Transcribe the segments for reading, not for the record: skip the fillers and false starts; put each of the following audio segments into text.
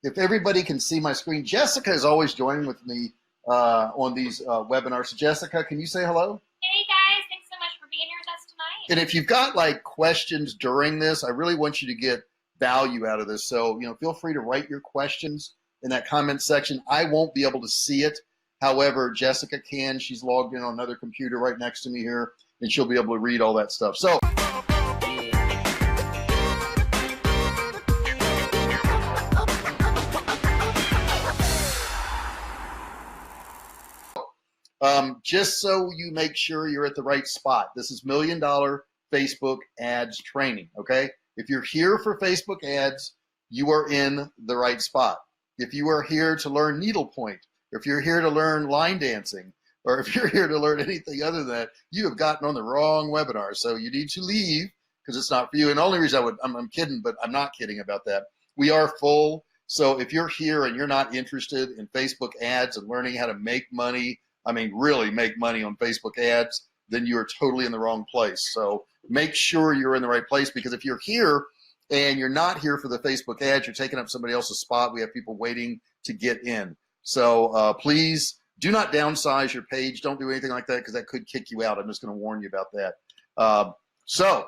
if everybody can see my screen, Jessica is always joining with me on these webinars. So Jessica, can you say hello? Hey guys, thanks so much for being here with us tonight. And if you've got like questions during this, I really want you to get value out of this. So, feel free to write your questions in that comment section. I won't be able to see it. However, Jessica can. She's logged in on another computer right next to me here, and she'll be able to read all that stuff. So just so you make sure you're at the right spot, this is $1 Million Facebook Ads Training, okay? If you're here for Facebook ads, you are in the right spot. If you are here to learn needlepoint, if you're here to learn line dancing, or if you're here to learn anything other than that, you have gotten on the wrong webinar. So you need to leave because it's not for you. And the only reason I'm kidding, but I'm not kidding about that. We are full. So if you're here and you're not interested in Facebook ads and learning how to make money, really make money on Facebook ads, then you are totally in the wrong place. So make sure you're in the right place, because if you're here and you're not here for the Facebook ads, you're taking up somebody else's spot. We have people waiting to get in. So please do not downsize your page. Don't do anything like that, because that could kick you out. I'm just going to warn you about that. So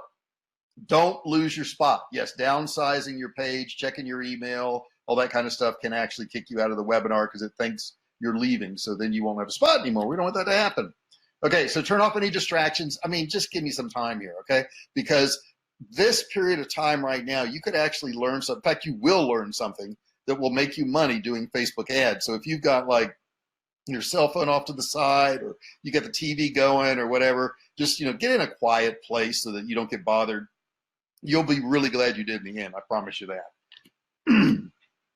don't lose your spot. Yes, downsizing your page, checking your email, all that kind of stuff can actually kick you out of the webinar because it thinks you're leaving. So then you won't have a spot anymore. We don't want that to happen. Okay, so turn off any distractions. Just give me some time here, okay? Because this period of time right now, you could actually learn something. In fact, you will learn something that will make you money doing Facebook ads. So if you've got like your cell phone off to the side, or you got the TV going or whatever, just get in a quiet place so that you don't get bothered. You'll be really glad you did in the end. I promise you that.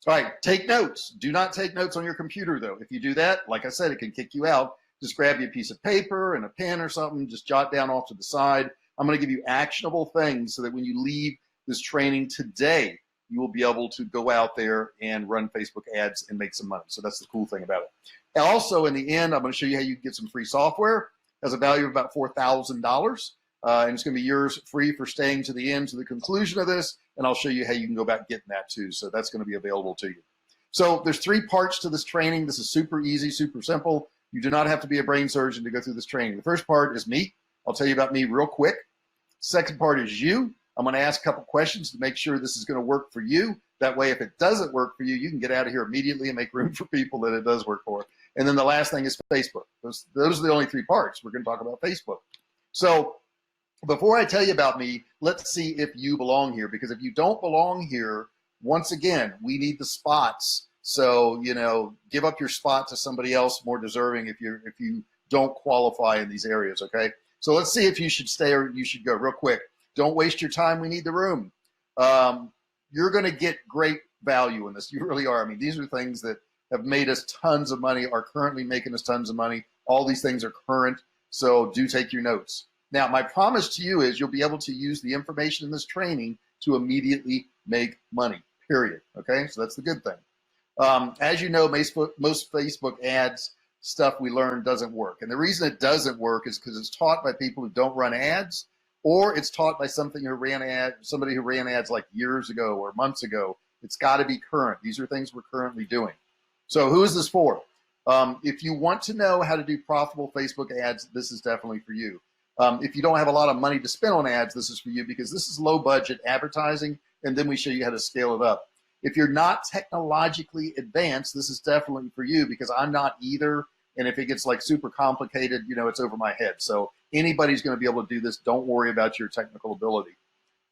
All right, take notes. Do not take notes on your computer, though. If you do that, like I said, it can kick you out. Just grab you a piece of paper and a pen or something. Just jot down off to the side. I'm going to give you actionable things so that when you leave this training today, you will be able to go out there and run Facebook ads and make some money. So that's the cool thing about it. And also, in the end, I'm going to show you how you can get some free software. It has a value of about $4,000. And it's going to be yours free for staying to the end, to the conclusion of this. And I'll show you how you can go about getting that too. So that's going to be available to you. So there's 3 parts to this training. This is super easy, super simple. You do not have to be a brain surgeon to go through this training. The first part is me. I'll tell you about me real quick. Second part is you. I'm going to ask a couple questions to make sure this is going to work for you. That way, if it doesn't work for you, you can get out of here immediately and make room for people that it does work for. And then the last thing is Facebook. Those are the only 3 parts. We're going to talk about Facebook. So before I tell you about me, let's see if you belong here. Because if you don't belong here, once again, we need the spots. So, give up your spot to somebody else more deserving if you don't qualify in these areas, okay? So let's see if you should stay or you should go real quick. Don't waste your time. We need the room. You're going to get great value in this. You really are. These are things that have made us tons of money, are currently making us tons of money. All these things are current, so do take your notes. Now, my promise to you is you'll be able to use the information in this training to immediately make money, period, okay? So that's the good thing. As you know, most Facebook ads stuff we learn doesn't work. And the reason it doesn't work is because it's taught by people who don't run ads, or it's taught by somebody who ran ads like years ago or months ago. It's got to be current. These are things we're currently doing. So who is this for? If you want to know how to do profitable Facebook ads, this is definitely for you. If you don't have a lot of money to spend on ads, this is for you, because this is low budget advertising, and then we show you how to scale it up. If you're not technologically advanced, this is definitely for you, because I'm not either. And if it gets like super complicated, it's over my head. So anybody's going to be able to do this. Don't worry about your technical ability.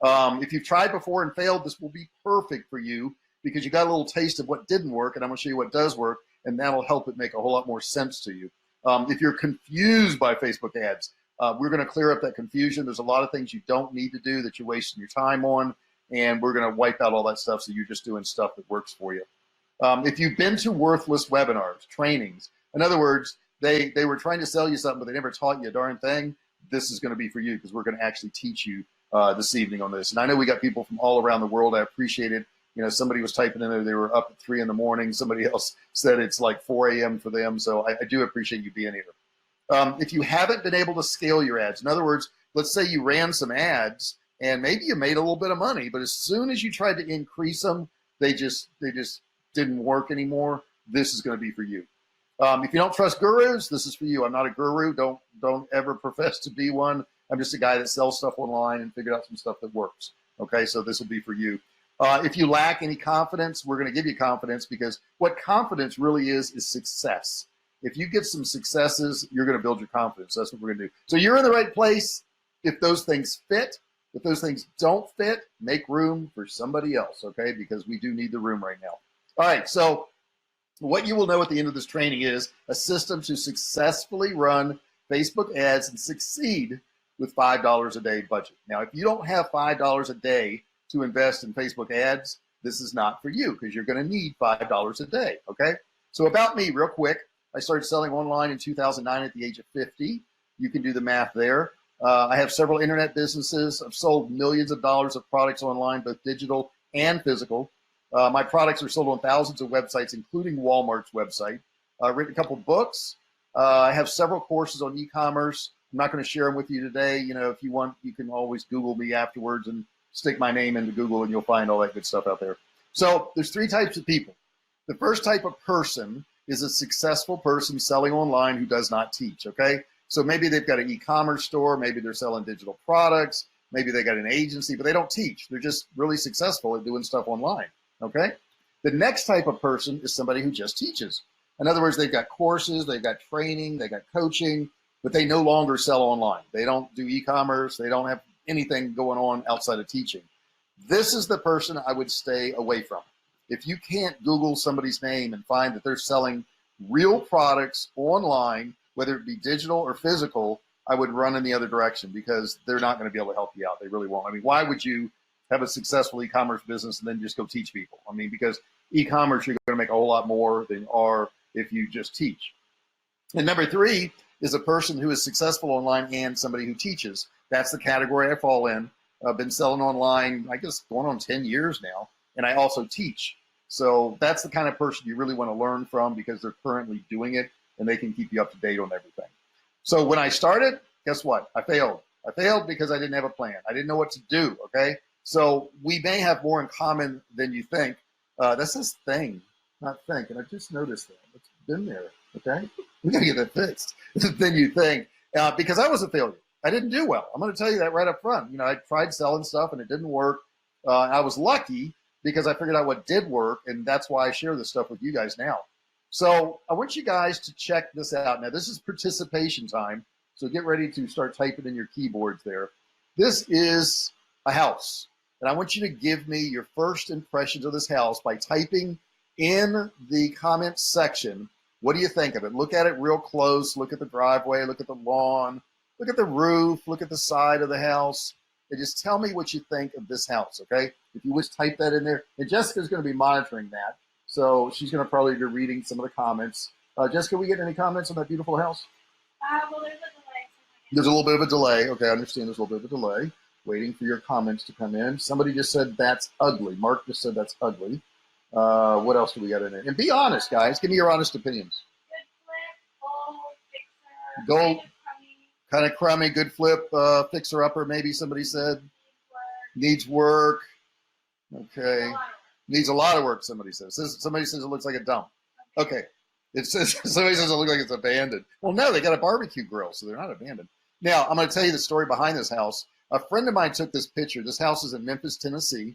If you've tried before and failed, this will be perfect for you, because you got a little taste of what didn't work, and I'm going to show you what does work, and that'll help it make a whole lot more sense to you. If you're confused by Facebook ads, we're going to clear up that confusion. There's a lot of things you don't need to do that you're wasting your time on, and we're going to wipe out all that stuff so you're just doing stuff that works for you. If you've been to worthless webinars, trainings, in other words, they were trying to sell you something, but they never taught you a darn thing, this is going to be for you, because we're going to actually teach you this evening on this. And I know we got people from all around the world. I appreciate it. Somebody was typing in there, they were up at 3 in the morning. Somebody else said it's like 4 a.m. for them. So I do appreciate you being here. If you haven't been able to scale your ads, in other words, let's say you ran some ads and maybe you made a little bit of money, but as soon as you tried to increase them, they just didn't work anymore, this is going to be for you. If you don't trust gurus, this is for you. I'm not a guru. Don't ever profess to be one. I'm just a guy that sells stuff online and figured out some stuff that works. Okay, so this will be for you. If you lack any confidence, we're going to give you confidence, because what confidence really is success. If you get some successes, you're going to build your confidence. That's what we're going to do. So you're in the right place if those things fit. If those things don't fit, make room for somebody else, okay? Because we do need the room right now. All right, so what you will know at the end of this training is a system to successfully run Facebook ads and succeed with $5 a day budget. Now, if you don't have $5 a day to invest in Facebook ads, this is not for you, because you're going to need $5 a day, okay? So about me, real quick, I started selling online in 2009 at the age of 50. You can do the math there. I have several internet businesses. I've sold millions of dollars of products online, both digital and physical. My products are sold on thousands of websites, including Walmart's website. I've written a couple books. I have several courses on e-commerce. I'm not going to share them with you today. You know, if you want, you can always Google me afterwards and stick my name into Google, and you'll find all that good stuff out there. So there's three types of people. The first type of person is a successful person selling online who does not teach, okay? So maybe they've got an e-commerce store, maybe they're selling digital products, maybe they got an agency, but they don't teach. They're just really successful at doing stuff online, okay? The next type of person is somebody who just teaches. In other words, they've got courses, they've got training, they got coaching, but they no longer sell online. They don't do e-commerce, they don't have anything going on outside of teaching. This is the person I would stay away from. If you can't Google somebody's name and find that they're selling real products online, whether it be digital or physical, I would run in the other direction, because they're not going to be able to help you out. They really won't. I mean, why would you have a successful e-commerce business and then just go teach people? I mean, because e-commerce, you're going to make a whole lot more than you are if you just teach. And number three is a person who is successful online and somebody who teaches. That's the category I fall in. I've been selling online, I guess, going on 10 years now, and I also teach. So that's the kind of person you really want to learn from, because they're currently doing it and they can keep you up to date on everything. So when I started, guess what? I failed. I failed because I didn't have a plan. I didn't know what to do, okay? So we may have more in common than you think. That's this thing, not think, and I just noticed that. It's been there, okay? We got to get that fixed than you think, because I was a failure. I didn't do well. I'm going to tell you that right up front. You know, I tried selling stuff and it didn't work. I was lucky because I figured out what did work, and that's why I share this stuff with you guys now. So I want you guys to check this out. Now, this is participation time, so get ready to start typing in your keyboards there. This is a house, and I want you to give me your first impressions of this house by typing in the comments section. What do you think of it? Look at it real close. Look at the driveway. Look at the lawn. Look at the roof. Look at the side of the house. And just tell me what you think of this house, okay? If you would type that in there. And Jessica's going to be monitoring that. So she's going to probably be reading some of the comments. Jessica, we get any comments on that beautiful house? Well, there's a delay. There's a little bit of a delay. Okay, I understand there's a little bit of a delay. Waiting for your comments to come in. Somebody just said that's ugly. Mark just said that's ugly. What else do we got in there? And be honest, guys. Give me your honest opinions. Good flip, gold, fixer, Gold, kind of crummy, good flip, fixer-upper, maybe somebody said. Needs work. Okay. Needs a lot of work, somebody says. Somebody says it looks like a dump. Okay. It says somebody says it looks like it's abandoned. Well, no, they got a barbecue grill, so they're not abandoned. Now, I'm going to tell you the story behind this house. A friend of mine took this picture. This house is in Memphis, Tennessee,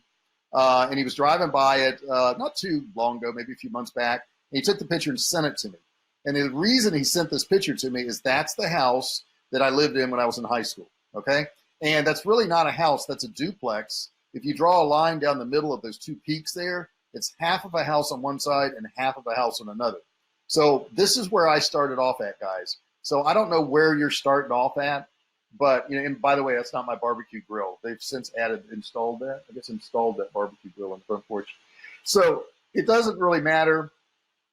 and he was driving by it not too long ago, maybe a few months back, and he took the picture and sent it to me. And the reason he sent this picture to me is that's the house that I lived in when I was in high school, okay? And that's really not a house. That's a duplex. If you draw a line down the middle of those two peaks there, it's half of a house on one side and half of a house on another. So this is where I started off at, guys. So I don't know where you're starting off at, but, you know, and by the way, that's not my barbecue grill. They've since installed that. I guess installed that barbecue grill on the front porch. So it doesn't really matter.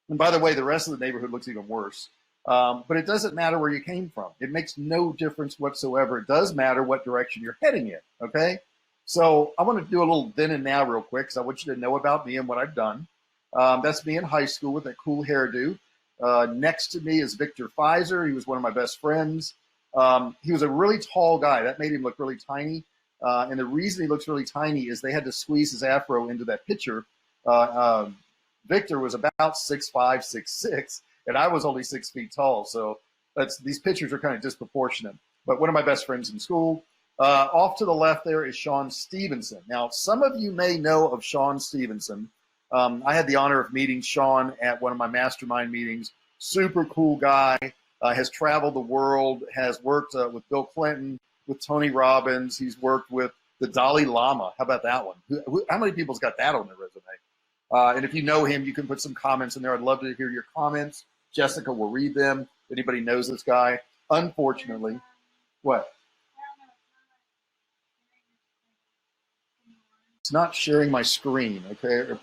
And by the way, the rest of the neighborhood looks even worse. But it doesn't matter where you came from. It makes no difference whatsoever. It does matter what direction you're heading in, okay? So I want to do a little then and now real quick, because I want you to know about me and what I've done. That's me in high school with that cool hairdo. Next to me is Victor Pfizer. He was one of my best friends. He was a really tall guy. That made him look really tiny. And the reason he looks really tiny is they had to squeeze his afro into that picture. Victor was about 6'5", 6'6", and I was only 6 feet tall. So these pictures are kind of disproportionate. But one of my best friends in school. Off to the left there is Sean Stevenson. Now, some of you may know of Sean Stevenson. I had the honor of meeting Sean at one of my mastermind meetings. Super cool guy, has traveled the world, has worked with Bill Clinton, with Tony Robbins. He's worked with the Dalai Lama. How about that one? How many people's got that on their resume? And if you know him, you can put some comments in there. I'd love to hear your comments. Jessica will read them. If anybody knows this guy. Unfortunately, what? It's not sharing my screen, okay?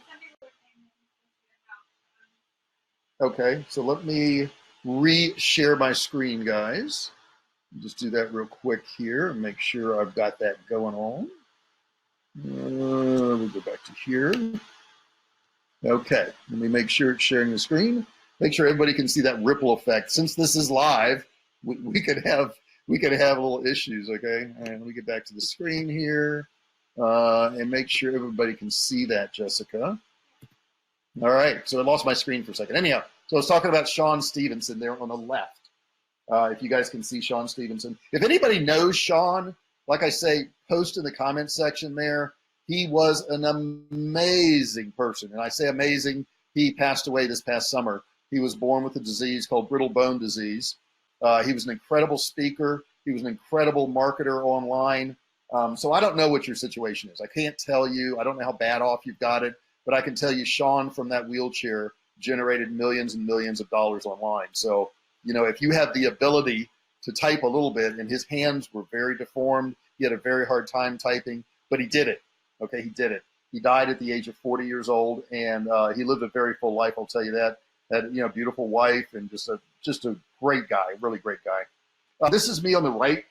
Okay, so let me re-share my screen, guys. Just do that real quick here and make sure I've got that going on. Let me go back to here. Okay, let me make sure it's sharing the screen. Make sure everybody can see that ripple effect. Since this is live, we could have little issues, okay? And let me get back to the screen here and make sure everybody can see that, Jessica. All right, so I lost my screen for a second. Anyhow, so I was talking about Sean Stevenson there on the left. If you guys can see Sean Stevenson. If anybody knows Sean, like I say, post in the comment section there. He was an amazing person. And I say amazing, he passed away this past summer. He was born with a disease called brittle bone disease. He was an incredible speaker. He was an incredible marketer online. So I don't know what your situation is. I can't tell you. I don't know how bad off you've got it. But I can tell you Sean from that wheelchair generated millions and millions of dollars online. So, you know, if you have the ability to type a little bit, and his hands were very deformed, he had a very hard time typing, but he did it. Okay, he did it. He died at the age of 40 years old, and he lived a very full life, I'll tell you that. Had, you know, beautiful wife and just a great guy, really great guy. This is me on the right,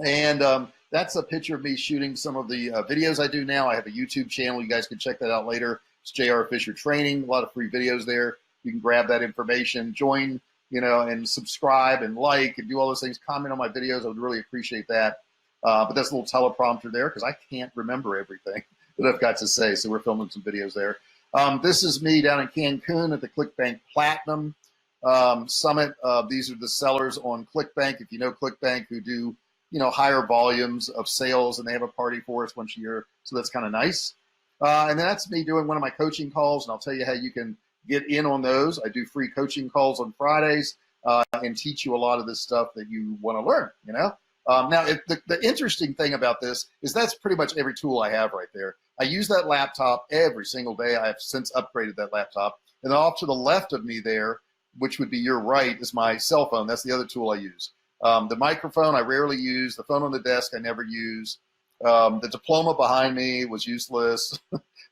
and that's a picture of me shooting some of the videos I do now. I have a YouTube channel. You guys can check that out later. It's J.R. Fisher Training. A lot of free videos there. You can grab that information, join, you know, and subscribe and like and do all those things. Comment on my videos. I would really appreciate that. But that's a little teleprompter there because I can't remember everything that I've got to say. So we're filming some videos there. This is me down in Cancun at the ClickBank Platinum Summit. These are the sellers on ClickBank. If you know ClickBank, who do, you know, higher volumes of sales, and they have a party for us once a year. So that's kind of nice. And then that's me doing one of my coaching calls, and I'll tell you how you can get in on those. I do free coaching calls on Fridays and teach you a lot of this stuff that you want to learn, you know. Now, the interesting thing about this is that's pretty much every tool I have right there. I use that laptop every single day. I have since upgraded that laptop. And then off to the left of me there, which would be your right, is my cell phone. That's the other tool I use. The microphone I rarely use. The phone on the desk I never use. The diploma behind me was useless.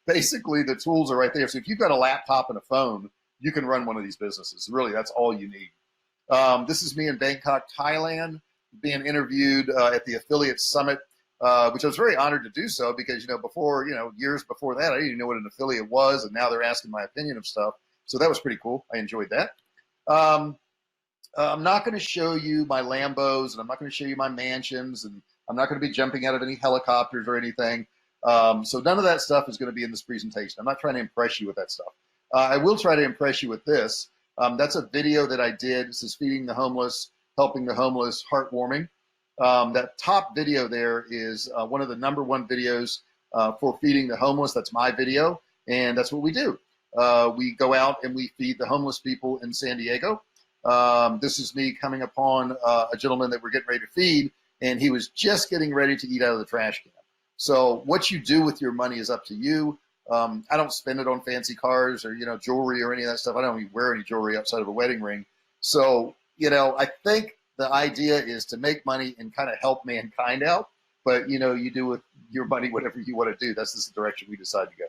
Basically, the tools are right there. So if you've got a laptop and a phone, you can run one of these businesses. Really, that's all you need. This is me in Bangkok, Thailand, being interviewed at the Affiliate Summit, which I was very honored to do so because, you know, before, you know, years before that, I didn't even know what an affiliate was, and now they're asking my opinion of stuff. So that was pretty cool. I enjoyed that. I'm not going to show you my Lambos, and I'm not going to show you my mansions, and I'm not going to be jumping out of any helicopters or anything. So none of that stuff is going to be in this presentation. I'm not trying to impress you with that stuff. I will try to impress you with this. That's a video that I did. This is feeding the homeless, helping the homeless, heartwarming. That top video there is one of the #1 videos for feeding the homeless. That's my video, and that's what we do. We go out and we feed the homeless people in San Diego. This is me coming upon a gentleman that we're getting ready to feed, and he was just getting ready to eat out of the trash can. So what you do with your money is up to you. I don't spend it on fancy cars or, you know, jewelry or any of that stuff. I don't even wear any jewelry outside of a wedding ring. So, you know, I think the idea is to make money and kind of help mankind out. But, you know, you do with your money whatever you want to do. That's just the direction we decide to go.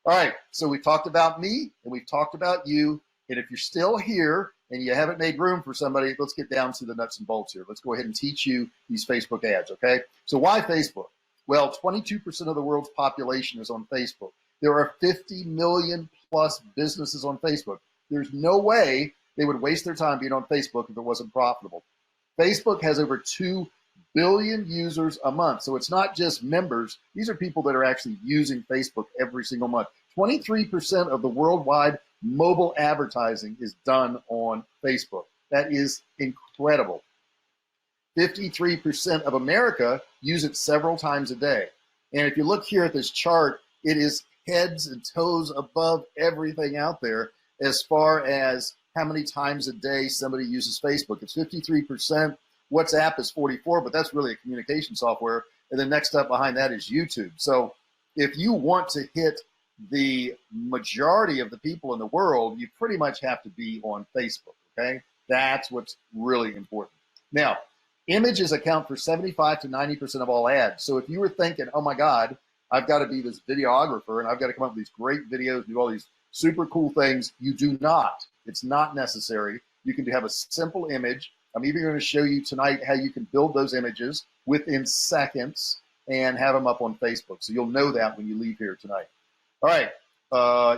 All right, so we talked about me and we've talked about you. And if you're still here and you haven't made room for somebody, let's get down to the nuts and bolts here. Let's go ahead and teach you these Facebook ads, okay? So why Facebook? Well, 22% of the world's population is on Facebook. There are 50 million plus businesses on Facebook. There's no way they would waste their time being on Facebook if it wasn't profitable. Facebook has over 2 billion users a month. So it's not just members. These are people that are actually using Facebook every single month. 23% of the worldwide mobile advertising is done on Facebook. That is incredible. 53% of America use it several times a day. And if you look here at this chart, it is heads and toes above everything out there as far as how many times a day somebody uses Facebook. It's 53%. WhatsApp is 44%, but that's really a communication software. And then next up behind that is YouTube. So if you want to hit the majority of the people in the world, you pretty much have to be on Facebook, okay? That's what's really important. Now, images account for 75 to 90% of all ads. So if you were thinking, oh my God, I've got to be this videographer and I've got to come up with these great videos, do all these super cool things, you do not. It's not necessary. You can have a simple image. I'm even going to show you tonight how you can build those images within seconds and have them up on Facebook. So you'll know that when you leave here tonight. All right.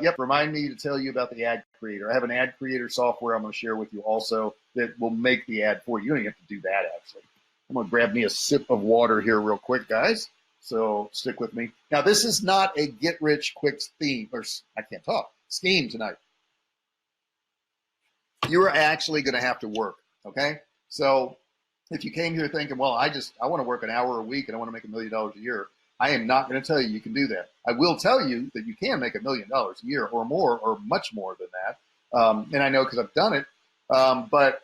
Yep. Remind me to tell you about the ad creator. I have an ad creator software I'm going to share with you also that will make the ad for you. You don't even have to do that, actually. I'm going to grab me a sip of water here real quick, guys. So stick with me. Now, this is not a get-rich-quick theme, or I can't talk, scheme tonight. You are actually going to have to work, okay? So if you came here thinking, well, I want to work an hour a week and I want to make $1 million a year, I am not going to tell you you can do that. I will tell you that you can make $1 million a year or more or much more than that. And I know because I've done it, but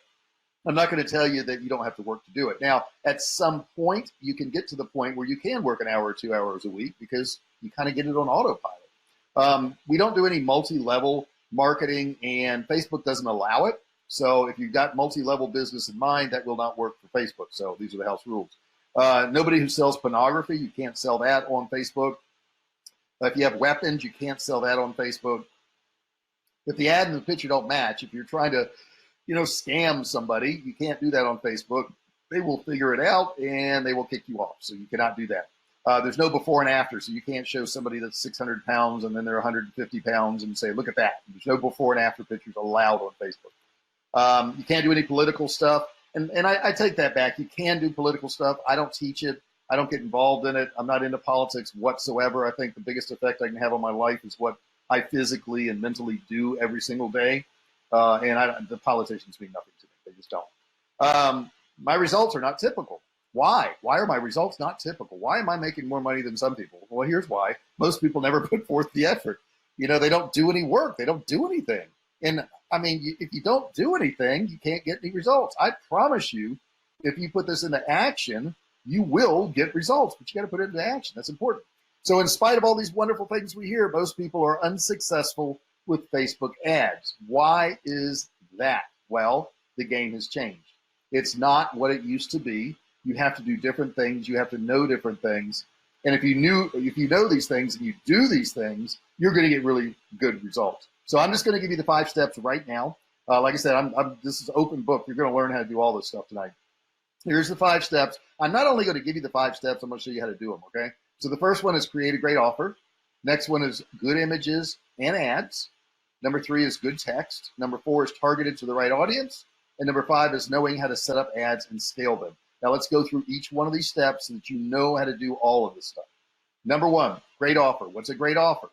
I'm not going to tell you that you don't have to work to do it. Now, at some point, you can get to the point where you can work an hour or 2 hours a week because you kind of get it on autopilot. We don't do any multi-level marketing, and Facebook doesn't allow it. So if you've got multi-level business in mind, that will not work for Facebook. So these are the house rules. Nobody who sells pornography, you can't sell that on Facebook. If you have weapons, you can't sell that on Facebook. If the ad and the picture don't match, if you're trying to, scam somebody, you can't do that on Facebook. They will figure it out and they will kick you off. So you cannot do that. There's no before and after. So you can't show somebody that's 600 pounds and then they're 150 pounds and say, look at that. There's no before and after pictures allowed on Facebook. You can't do any political stuff. And I take that back. You can do political stuff. I don't teach it. I don't get involved in it. I'm not into politics whatsoever. I think the biggest effect I can have on my life is what I physically and mentally do every single day. The politicians mean nothing to me. They just don't. My results are not typical. Why? Why are my results not typical? Why am I making more money than some people? Well, here's why. Most people never put forth the effort. They don't do any work. They don't do anything. And I mean, if you don't do anything, you can't get any results. I promise you, if you put this into action, you will get results, but you got to put it into action. That's important. So in spite of all these wonderful things we hear, most people are unsuccessful with Facebook ads. Why is that? Well, the game has changed. It's not what it used to be. You have to do different things. You have to know different things. And if you know these things and you do these things, you're going to get really good results. So I'm just going to give you the 5 steps right now. Like I said, this is open book. You're going to learn how to do all this stuff tonight. Here's the 5 steps. I'm not only going to give you the 5 steps, I'm going to show you how to do them, okay? So the first one is create a great offer. Next one is good images and ads. Number 3 is good text. Number 4 is targeted to the right audience. And number 5 is knowing how to set up ads and scale them. Now let's go through each one of these steps so that you know how to do all of this stuff. Number 1, great offer. What's a great offer?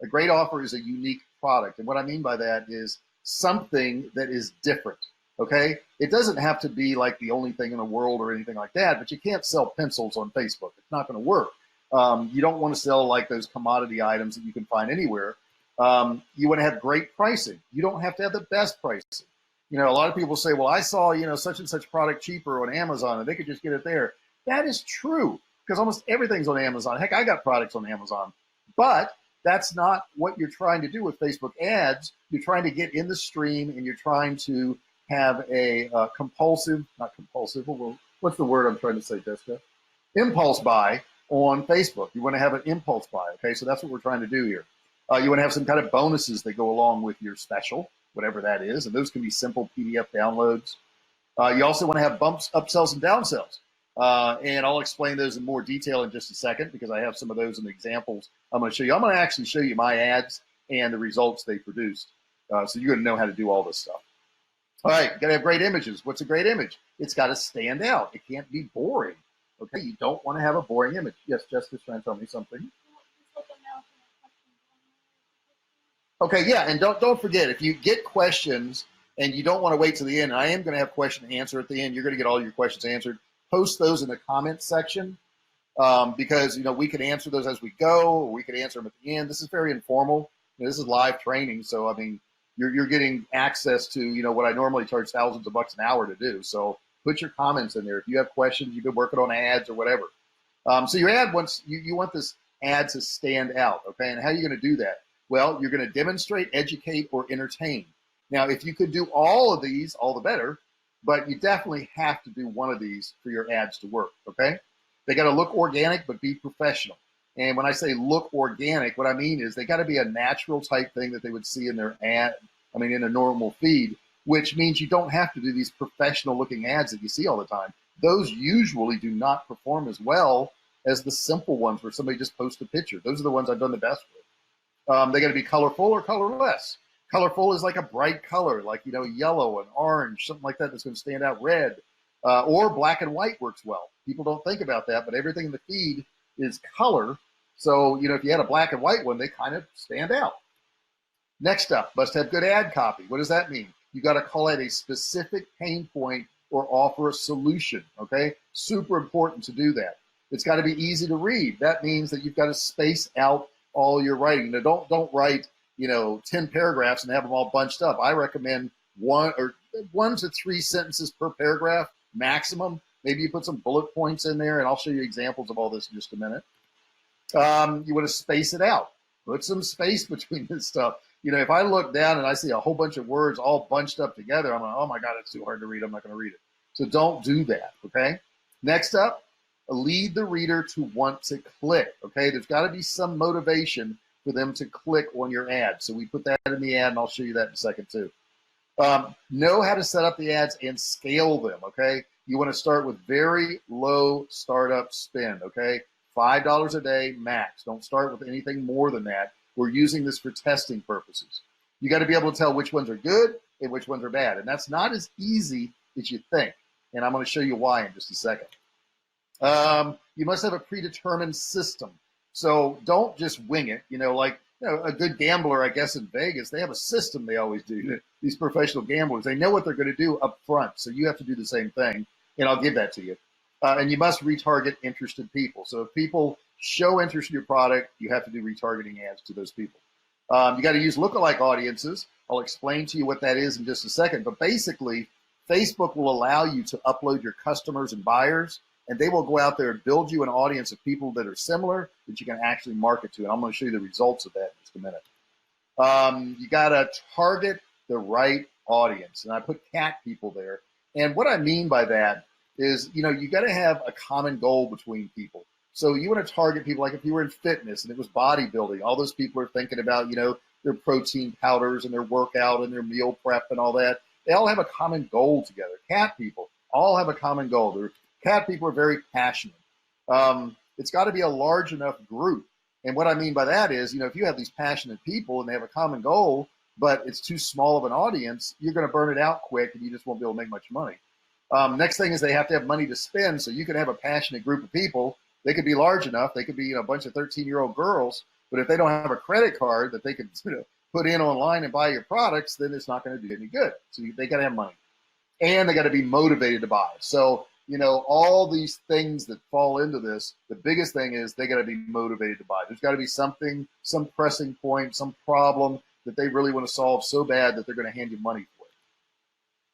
A great offer is a unique product. And what I mean by that is something that is different, okay? It doesn't have to be like the only thing in the world or anything like that, but you can't sell pencils on Facebook. It's not going to work. You don't want to sell like those commodity items that you can find anywhere. You want to have great pricing. You don't have to have the best pricing. A lot of people say, well, I saw, such and such product cheaper on Amazon and they could just get it there. That is true because almost everything's on Amazon. Heck, I got products on Amazon. But that's not what you're trying to do with Facebook ads. You're trying to get in the stream and you're trying to have a not compulsive, well, what's the word I'm trying to say, Jessica? Impulse buy on Facebook. You want to have an impulse buy, okay? So that's what we're trying to do here. You want to have some kind of bonuses that go along with your special, whatever that is, and those can be simple PDF downloads. You also want to have bumps, upsells, and downsells. And I'll explain those in more detail in just a second because I have some of those in the examples I'm going to show you. I'm going to actually show you my ads and the results they produced. So you're going to know how to do all this stuff. All right, got to have great images. What's a great image? It's got to stand out. It can't be boring. Okay, you don't want to have a boring image. Yes, Jessica's trying to tell me something. Okay, yeah, and don't forget, if you get questions and you don't want to wait to the end, I am going to have question and answer at the end. You're going to get all your questions answered. Post those in the comments section, because we can answer those as we go, or we could answer them at the end. This is very informal. This is live training, so I mean, you're getting access to what I normally charge thousands of bucks an hour to do. So put your comments in there if you have questions. You've been working on ads or whatever. So your ad wants you want this ad to stand out, okay? And how are you going to do that? Well, you're going to demonstrate, educate, or entertain. Now, if you could do all of these, all the better. But you definitely have to do one of these for your ads to work, okay? They got to look organic, but be professional. And when I say look organic, what I mean is they got to be a natural type thing that they would see in their ad, in a normal feed, which means you don't have to do these professional looking ads that you see all the time. Those usually do not perform as well as the simple ones where somebody just posts a picture. Those are the ones I've done the best with. They got to be colorful or colorless. Colorful is like a bright color, like yellow and orange, something like that that's going to stand out. Red, or black and white works well. People don't think about that, but everything in the feed is color. So if you had a black and white one, they kind of stand out. Next up, must have good ad copy. What does that mean? You got to call out a specific pain point or offer a solution. Okay, super important to do that. It's got to be easy to read. That means that you've got to space out all your writing. Now, don't write 10 paragraphs and have them all bunched up. I recommend 1 to 3 sentences per paragraph maximum. Maybe you put some bullet points in there, and I'll show you examples of all this in just a minute. You want to space it out. Put some space between this stuff. If I look down and I see a whole bunch of words all bunched up together, I'm like, oh my God, it's too hard to read. I'm not going to read it. So don't do that, okay? Next up, lead the reader to want to click, okay? There's got to be some motivation for them to click on your ad. So we put that in the ad, and I'll show you that in a second too. Know how to set up the ads and scale them, okay? You want to start with very low startup spend, okay? $5 a day max. Don't start with anything more than that. We're using this for testing purposes. You got to be able to tell which ones are good and which ones are bad. And that's not as easy as you think. And I'm going to show you why in just a second. You must have a predetermined system. So don't just wing it. A good gambler, I guess, in Vegas, they have a system they always do. These professional gamblers, they know what they're going to do up front. So you have to do the same thing. And I'll give that to you. And you must retarget interested people. So if people show interest in your product, you have to do retargeting ads to those people. You got to use lookalike audiences. I'll explain to you what that is in just a second. But basically, Facebook will allow you to upload your customers and buyers, and they will go out there and build you an audience of people that are similar that you can actually market to. And I'm going to show you the results of that in just a minute. You got to target the right audience. And I put cat people there. And what I mean by that is, you got to have a common goal between people. So you want to target people, like if you were in fitness and it was bodybuilding, all those people are thinking about, their protein powders and their workout and their meal prep and all that. They all have a common goal together. Cat people all have a common goal. Cat people are very passionate. It's got to be a large enough group. And what I mean by that is, if you have these passionate people and they have a common goal, but it's too small of an audience, you're going to burn it out quick and you just won't be able to make much money. Next thing is they have to have money to spend. So you can have a passionate group of people. They could be large enough. They could be a bunch of 13-year-old girls. But if they don't have a credit card that they can put in online and buy your products, then it's not going to do any good. So they got to have money. And they got to be motivated to buy. So, all these things that fall into this, the biggest thing is they got to be motivated to buy. There's got to be something, some pressing point, some problem that they really want to solve so bad that they're going to hand you money for it.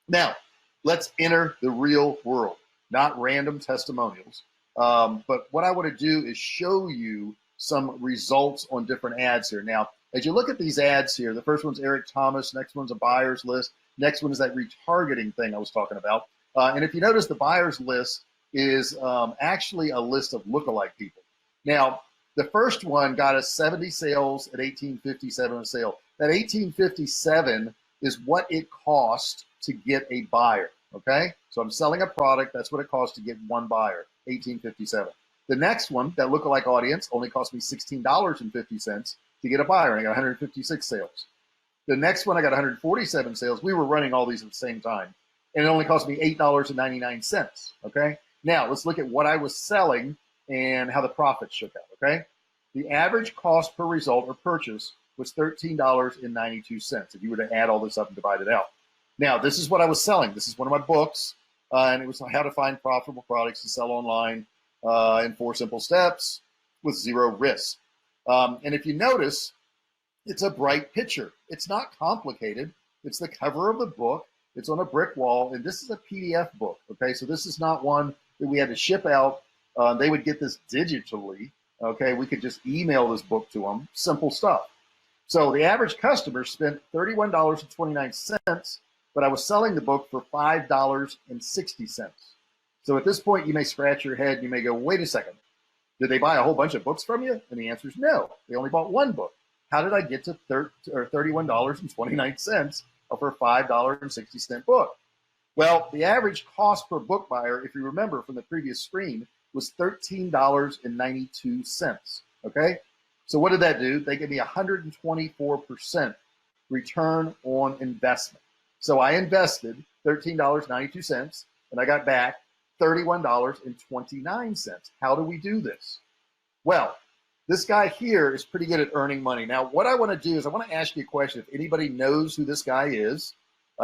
Now, let's enter the real world, not random testimonials. But what I want to do is show you some results on different ads here. Now, as you look at these ads here, the first one's Eric Thomas, next one's a buyer's list, next one is that retargeting thing I was talking about. And if you notice, the buyer's list is actually a list of lookalike people. Now, the first one got us 70 sales at $18.57 a sale. That $18.57 is what it cost to get a buyer, okay? So I'm selling a product, that's what it costs to get one buyer, $18.57. The next one, that lookalike audience, only cost me $16.50 to get a buyer, and I got 156 sales. The next one, I got 147 sales. We were running all these at the same time, and it only cost me $8.99, okay? Now, let's look at what I was selling and how the profits shook out, okay? The average cost per result or purchase was $13.92 if you were to add all this up and divide it out. Now, this is what I was selling. This is one of my books, and it was how to find profitable products to sell online in 4 simple steps with 0 risk. And if you notice, it's a bright picture. It's not complicated. It's the cover of the book. It's on a brick wall, and this is a PDF book, okay? So this is not one that we had to ship out. They would get this digitally, okay? We could just email this book to them. Simple stuff. So the average customer spent $31.29, but I was selling the book for $5.60. So at this point, you may scratch your head. You may go, wait a second. Did they buy a whole bunch of books from you? And the answer is no. They only bought 1 book. How did I get to $31.29 for a $5.60 book? Well, the average cost per book buyer, if you remember from the previous screen, was $13.92. Okay? So what did that do? They gave me 124% return on investment. So I invested $13.92 and I got back $31.29. How do we do this? Well, this guy here is pretty good at earning money. Now, what I want to do is I want to ask you a question. If anybody knows who this guy is,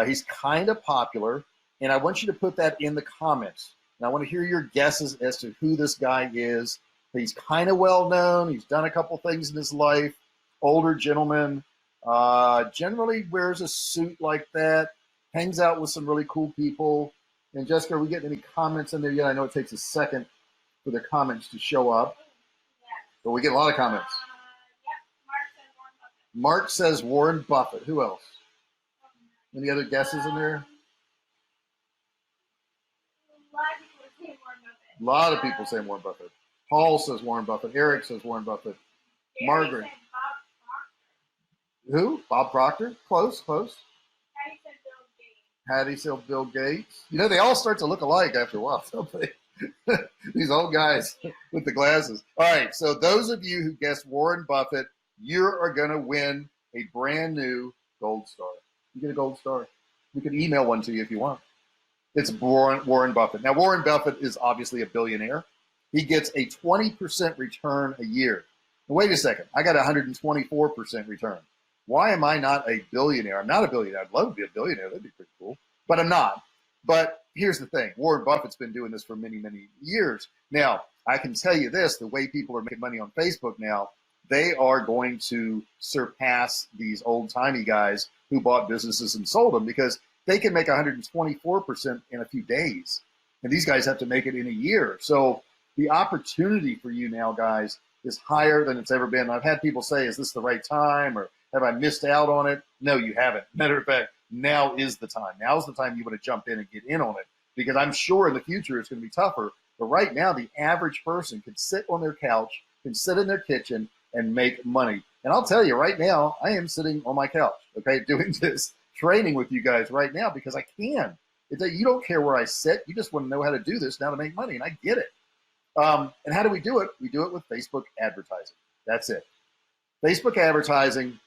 he's kind of popular, and I want you to put that in the comments. And I want to hear your guesses as to who this guy is. He's kind of well known. He's done a couple things in his life. Older gentleman, generally wears a suit like that, hangs out with some really cool people. And Jessica, are we getting any comments in there yet? I know it takes a second for the comments to show up. But we get a lot of comments. Mark says Warren Buffett. Who else? Any other guesses in there? A lot of people say Warren Buffett. Paul says Warren Buffett. Eric says Warren Buffett. Margaret. Who? Bob Proctor? Close, close. Hattie said Bill Gates. You know, they all start to look alike after a while, don't they? These old guys with the glasses. All right, so those of you who guessed Warren Buffett, you are going to win a brand new gold star. You get a gold star. We can email one to you if you want. It's Warren Buffett. Now, Warren Buffett is obviously a billionaire. He gets a 20% return a year. Now, wait a second. I got 124% return. Why am I not a billionaire? I'm not a billionaire. I'd love to be a billionaire. That'd be pretty cool. But I'm not. But here's the thing. Warren Buffett's been doing this for many, many years. Now, I can tell you this, the way people are making money on Facebook now, they are going to surpass these old-timey guys who bought businesses and sold them because they can make 124% in a few days. And these guys have to make it in a year. So the opportunity for you now, guys, is higher than it's ever been. I've had people say, is this the right time? Or have I missed out on it? No, you haven't. Matter of fact, now is the time. Now is the time you want to jump in and get in on it because I'm sure in the future it's going to be tougher. But right now, the average person can sit on their couch, can sit in their kitchen and make money. And I'll tell you right now, I am sitting on my couch, okay, doing this training with you guys right now because I can. It's that you don't care where I sit. You just want to know how to do this now to make money, and I get it. And how do we do it? We do it with Facebook advertising. That's it. Facebook advertising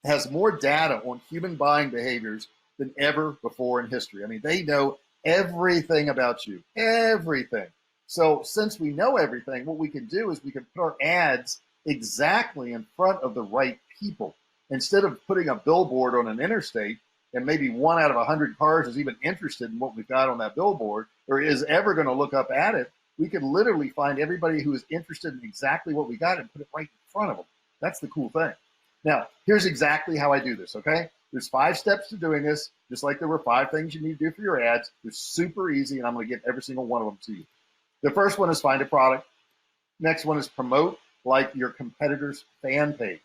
has more data on human buying behaviors than ever before in history. I mean, they know everything about you, everything. So since we know everything, what we can do is we can put our ads exactly in front of the right people. Instead of putting a billboard on an interstate and maybe 1 out of 100 cars is even interested in what we've got on that billboard or is ever going to look up at it, we can literally find everybody who is interested in exactly what we got and put it right in front of them. That's the cool thing. Now, here's exactly how I do this, okay? There's 5 steps to doing this, just like there were 5 things you need to do for your ads. They're super easy, and I'm going to give every single one of them to you. The first one is find a product. Next one is promote like your competitor's fan page.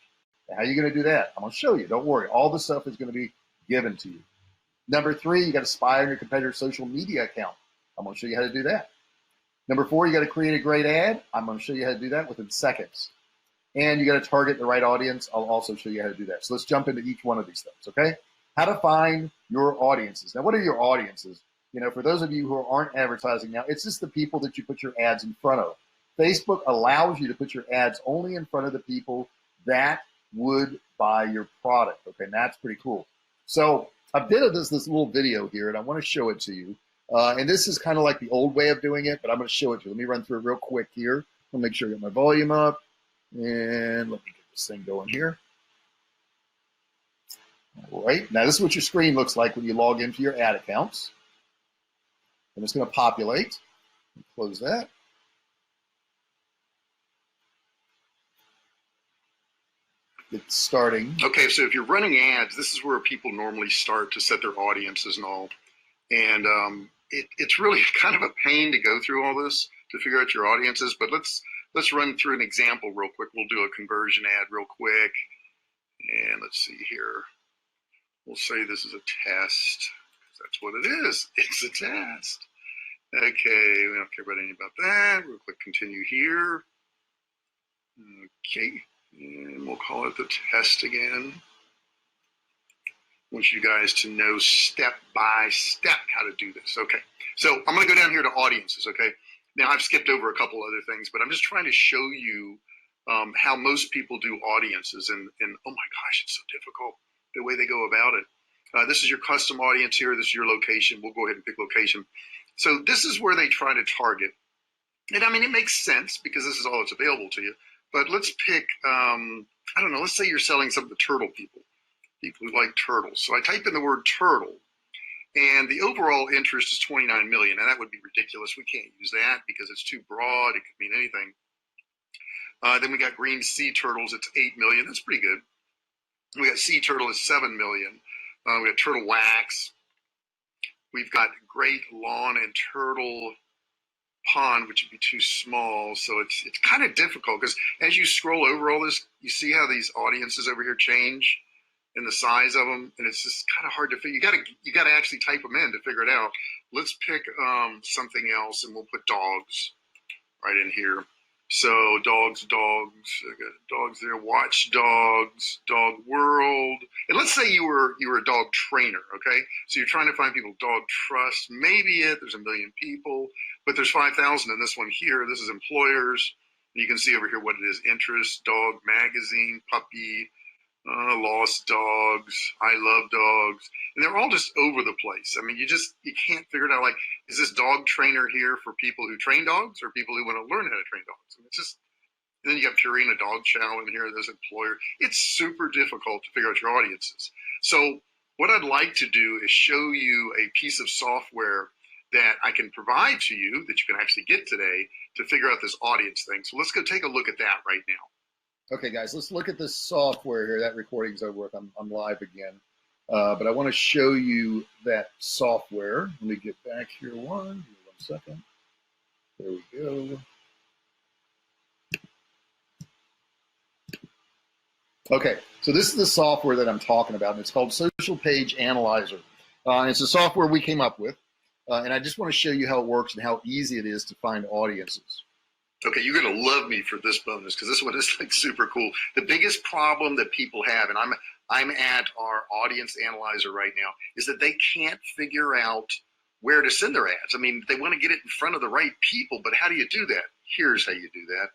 Now, how are you going to do that? I'm going to show you. Don't worry. All the stuff is going to be given to you. Number 3, you got to spy on your competitor's social media account. I'm going to show you how to do that. Number 4, you got to create a great ad. I'm going to show you how to do that within seconds. And you got to target the right audience. I'll also show you how to do that. So let's jump into each one of these things, okay? How to find your audiences. Now, what are your audiences? You know, for those of you who aren't advertising now, it's just the people that you put your ads in front of. Facebook allows you to put your ads only in front of the people that would buy your product, okay? And that's pretty cool. So I did this little video here, and I want to show it to you. And this is kind of like the old way of doing it, but I'm going to show it to you. Let me run through it real quick here. I'll make sure I get my volume up. And let me get this thing going here. All right, now this is what your screen looks like when you log into your ad accounts. And it's going to populate. Close that. It's starting. Okay, so if you're running ads, this is where people normally start to set their audiences and all. And it's really kind of a pain to go through all this to figure out your audiences. But let's run through an example real quick. We'll do a conversion ad real quick. And let's see here. We'll say this is a test. That's what it is. It's a test. Okay, we don't care about any about that. We'll click continue here. Okay, and we'll call it the test again. I want you guys to know step by step how to do this. Okay, so I'm going to go down here to audiences. Okay, now I've skipped over a couple other things, but I'm just trying to show you how most people do audiences. And oh my gosh, it's so difficult the way they go about it. This is your custom audience here. This is your location. We'll go ahead and pick location. So this is where they try to target. And I mean, it makes sense because this is all that's available to you. But let's pick, I don't know, let's say you're selling something to turtle people who like turtles. So I type in the word turtle, and the overall interest is 29 million. And that would be ridiculous. We can't use that because it's too broad. It could mean anything. Then we got green sea turtles. It's 8 million. That's pretty good. We got sea turtle is 7 million. We got turtle wax. We've got great lawn and turtle pond, which would be too small. So it's kind of difficult because as you scroll over all this, you see how these audiences over here change in the size of them, and it's just kind of hard to figure. You got to actually type them in to figure it out. Let's pick something else, and we'll put dogs right in here. So dogs, I got dogs there, watch dogs, dog world. And let's say you were a dog trainer, okay? So you're trying to find people dog trust, maybe there's 1 million people, but there's 5,000 in this one here. This is employers. You can see over here what it is, interest, dog magazine, puppy, lost dogs, I love dogs. And they're all just over the place. I mean, you can't figure it out. Like, is this dog trainer here for people who train dogs or people who want to learn how to train dogs? And it's just, and then you got Purina Dog Chow in here, there's employer. It's super difficult to figure out your audiences. So what I'd like to do is show you a piece of software that I can provide to you that you can actually get today to figure out this audience thing. So let's go take a look at that right now. Okay, guys, let's look at this software here. That recording's over with. I'm live again. But I want to show you that software. Let me get back here one second. There we go. Okay, so this is the software that I'm talking about, and it's called Social Page Analyzer. It's a software we came up with, and I just want to show you how it works and how easy it is to find audiences. Okay, you're going to love me for this bonus because this one is like super cool. The biggest problem that people have, and I'm at our audience analyzer right now, is that they can't figure out where to send their ads. I mean, they want to get it in front of the right people, but how do you do that? Here's how you do that.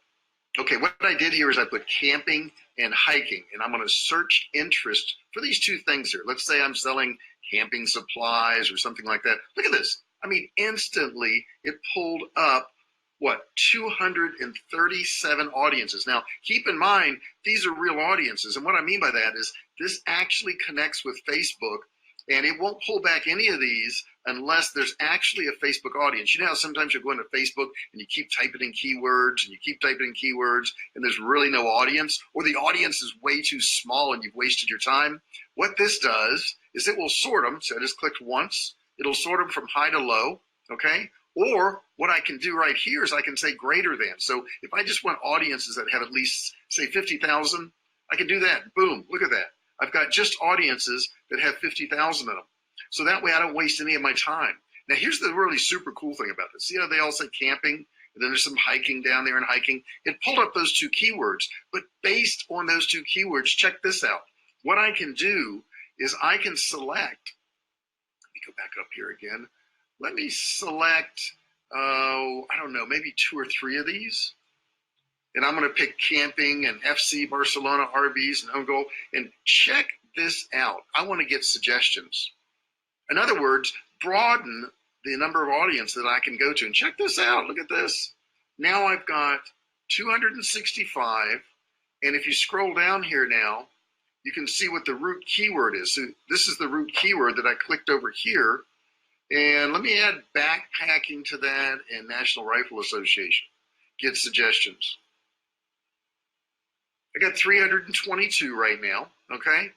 Okay, what I did here is I put camping and hiking, and I'm going to search interest for these two things here. Let's say I'm selling camping supplies or something like that. Look at this. I mean, instantly it pulled up, what, 237 audiences. Now, keep in mind, these are real audiences. And what I mean by that is this actually connects with Facebook, and it won't pull back any of these unless there's actually a Facebook audience. You know how sometimes you go into Facebook and you keep typing in keywords and you keep typing in keywords and there's really no audience, or the audience is way too small and you've wasted your time? What this does is it will sort them. So I just clicked once. It'll sort them from high to low, okay? Or what I can do right here is I can say greater than. So if I just want audiences that have at least, say, 50,000, I can do that. Boom, look at that. I've got just audiences that have 50,000 in them. So that way I don't waste any of my time. Now, here's the really super cool thing about this. See how they all say camping? And then there's some hiking down there and hiking. It pulled up those two keywords. But based on those two keywords, check this out. What I can do is I can select, let me go back up here again. Let me select, I don't know, maybe 2 or 3 of these. And I'm going to pick camping and FC Barcelona, RVs, and home goal. And check this out. I want to get suggestions. In other words, broaden the number of audience that I can go to. And check this out. Look at this. Now I've got 265. And if you scroll down here now, you can see what the root keyword is. So this is the root keyword that I clicked over here. And let me add backpacking to that and National Rifle Association. Get suggestions. I got 322 right now, okay?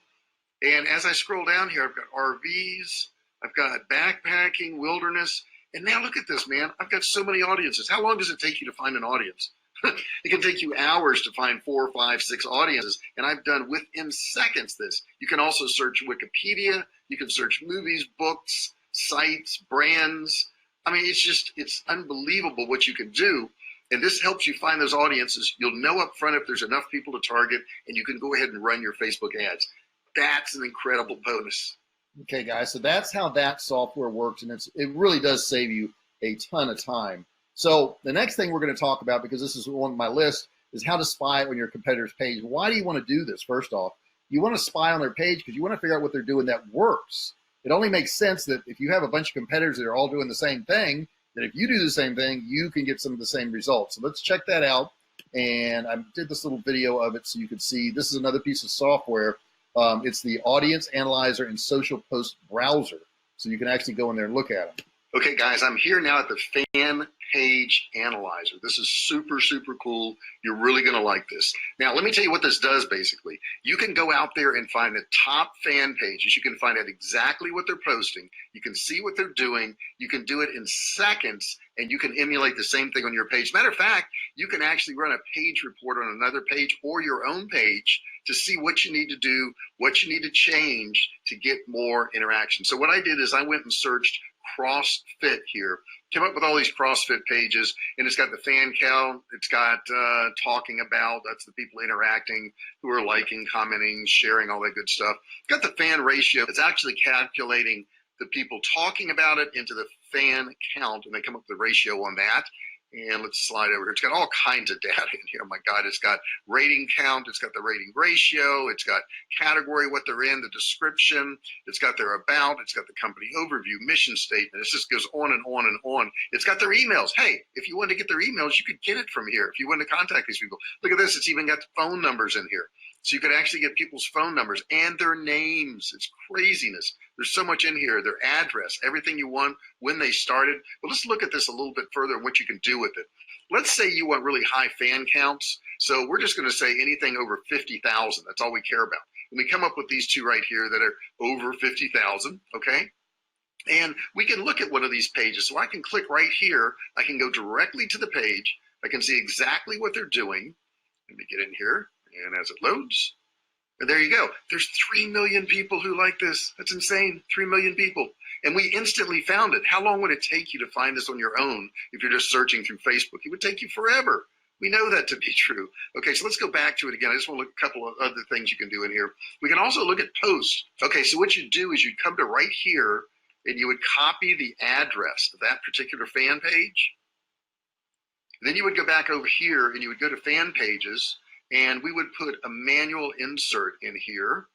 And as I scroll down here, I've got RVs, I've got backpacking, wilderness, and now look at this, man. I've got so many audiences. How long does it take you to find an audience? It can take you hours to find 4, 5, 6 audiences, and I've done within seconds this. You can also search Wikipedia, you can search movies, books, sites, brands. I mean, it's unbelievable what you can do. And this helps you find those audiences. You'll know up front if there's enough people to target, and you can go ahead and run your Facebook ads. That's an incredible bonus. Okay, guys, so that's how that software works, and it really does save you a ton of time. So the next thing we're going to talk about, because this is on my list, is how to spy on your competitor's page. Why do you want to do this? First off, you want to spy on their page because you want to figure out what they're doing that works. It only makes sense that if you have a bunch of competitors that are all doing the same thing, that if you do the same thing, you can get some of the same results. So let's check that out. And I did this little video of it so you can see. This is another piece of software. It's the Audience Analyzer and Social Post Browser. So you can actually go in there and look at them. Okay, guys, I'm here now at the Fan Page Analyzer. This is super, super cool. You're really going to like this. Now, let me tell you what this does, basically. You can go out there and find the top fan pages. You can find out exactly what they're posting. You can see what they're doing. You can do it in seconds, and you can emulate the same thing on your page. Matter of fact, you can actually run a page report on another page or your own page to see what you need to do, what you need to change to get more interaction. So what I did is I went and searched CrossFit here, came up with all these CrossFit pages, and it's got the fan count, it's got talking about, that's the people interacting, who are liking, commenting, sharing, all that good stuff. It's got the fan ratio, it's actually calculating the people talking about it into the fan count, and they come up with the ratio on that. And let's slide over here. It's got all kinds of data in here. Oh my God, it's got rating count. It's got the rating ratio. It's got category, what they're in, the description. It's got their about. It's got the company overview, mission statement. It just goes on and on and on. It's got their emails. Hey, if you wanted to get their emails, you could get it from here. If you wanted to contact these people. Look at this. It's even got the phone numbers in here. So you could actually get people's phone numbers and their names. It's craziness. There's so much in here, their address, everything you want, when they started. But let's look at this a little bit further and what you can do with it. Let's say you want really high fan counts. So we're just going to say anything over 50,000. That's all we care about. And we come up with these two right here that are over 50,000, okay? And we can look at one of these pages. So I can click right here. I can go directly to the page. I can see exactly what they're doing. Let me get in here. And as it loads, and there you go. There's 3 million people who like this. That's insane. 3 million people. And we instantly found it. How long would it take you to find this on your own if you're just searching through Facebook? It would take you forever. We know that to be true. Okay, so let's go back to it again. I just want to look at a couple of other things you can do in here. We can also look at posts. Okay, so what you do is you come to right here and you would copy the address of that particular fan page. Then you would go back over here and you would go to fan pages. And we would put a manual insert in here,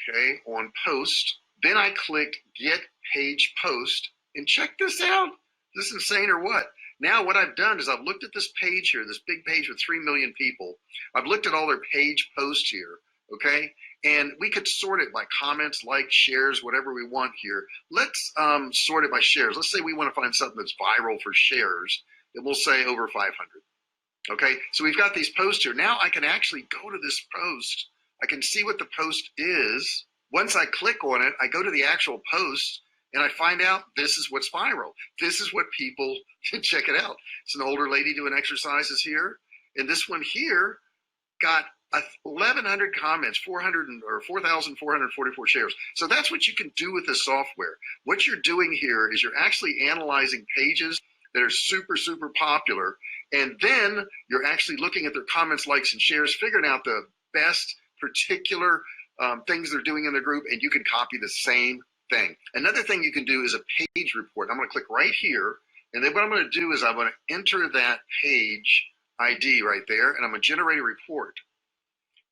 okay, on post. Then I click get page post, and check this out. Is this insane or what? Now what I've done is I've looked at this page here, this big page with 3 million people. I've looked at all their page posts here, okay? And we could sort it by comments, likes, shares, whatever we want here. Let's sort it by shares. Let's say we want to find something that's viral for shares, and we'll say over 500. Okay, so we've got these posts here. Now I can actually go to this post. I can see what the post is. Once I click on it, I go to the actual post and I find out this is what's viral. This is what people check it out. It's an older lady doing exercises here. And this one here got 1,100 comments, 4,444 shares. So that's what you can do with this software. What you're doing here is you're actually analyzing pages that are super, super popular. And then you're actually looking at their comments, likes, and shares, figuring out the best particular things they're doing in their group, and you can copy the same thing. Another thing you can do is a page report. I'm going to click right here, and then what I'm going to do is I'm going to enter that page ID right there, and I'm going to generate a report.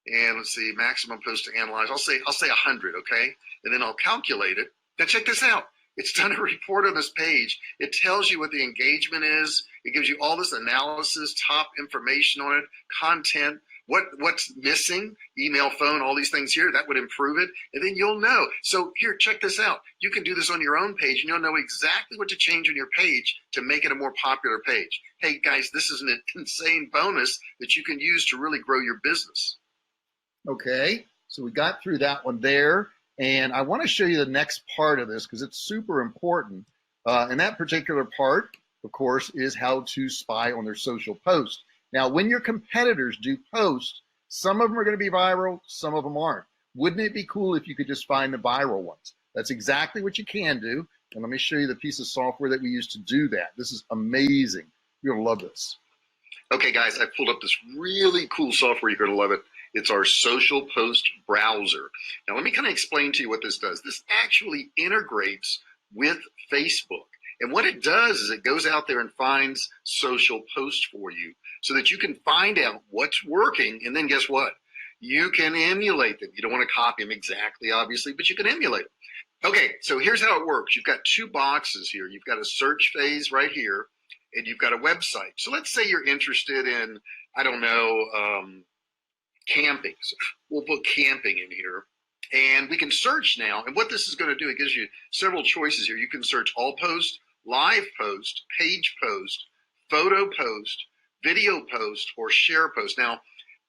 And let's see, maximum post to analyze. I'll say 100, okay? And then I'll calculate it. Now check this out. It's done a report on this page. It tells you what the engagement is. It gives you all this analysis, top information on it, content, what's missing, email, phone, all these things here, that would improve it. And then you'll know. So here, check this out. You can do this on your own page and you'll know exactly what to change on your page to make it a more popular page. Hey guys, this is an insane bonus that you can use to really grow your business. Okay, so we got through that one there. And I want to show you the next part of this because it's super important. And that particular part, of course, is how to spy on their social posts. Now, when your competitors do posts, some of them are going to be viral, some of them aren't. Wouldn't it be cool if you could just find the viral ones? That's exactly what you can do. And let me show you the piece of software that we use to do that. This is amazing. You're going to love this. Okay, guys, I pulled up this really cool software. You're going to love it. It's our social post browser. Now, let me kind of explain to you what this does. This actually integrates with Facebook. And what it does is it goes out there and finds social posts for you so that you can find out what's working. And then guess what? You can emulate them. You don't want to copy them exactly, obviously, but you can emulate them. Okay, so here's how it works. You've got two boxes here. You've got a search phase right here, and you've got a website. So let's say you're interested in, I don't know, camping. So we'll put camping in here. And we can search now. And what this is going to do, it gives you several choices here. You can search all posts, live post, page post, photo post, video post, or share post. Now,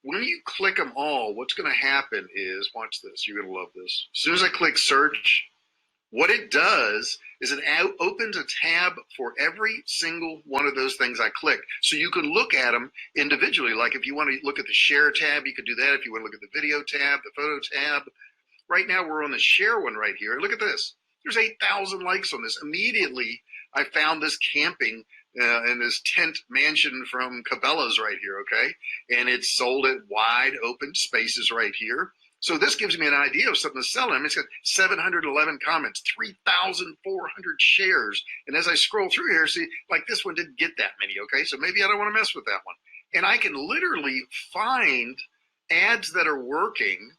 when you click them all, what's going to happen is, watch this, you're going to love this. As soon as I click search, what it does is it opens a tab for every single one of those things I click. So you can look at them individually. Like if you want to look at the share tab, you could do that. If you want to look at the video tab, the photo tab. Right now we're on the share one right here. Look at this. There's 8,000 likes on this. Immediately, I found this camping in this tent mansion from Cabela's right here, okay? And it's sold at wide open spaces right here. So this gives me an idea of something to sell them. It's got 711 comments, 3,400 shares. And as I scroll through here, see, like this one didn't get that many, okay? So maybe I don't want to mess with that one. And I can literally find ads that are working.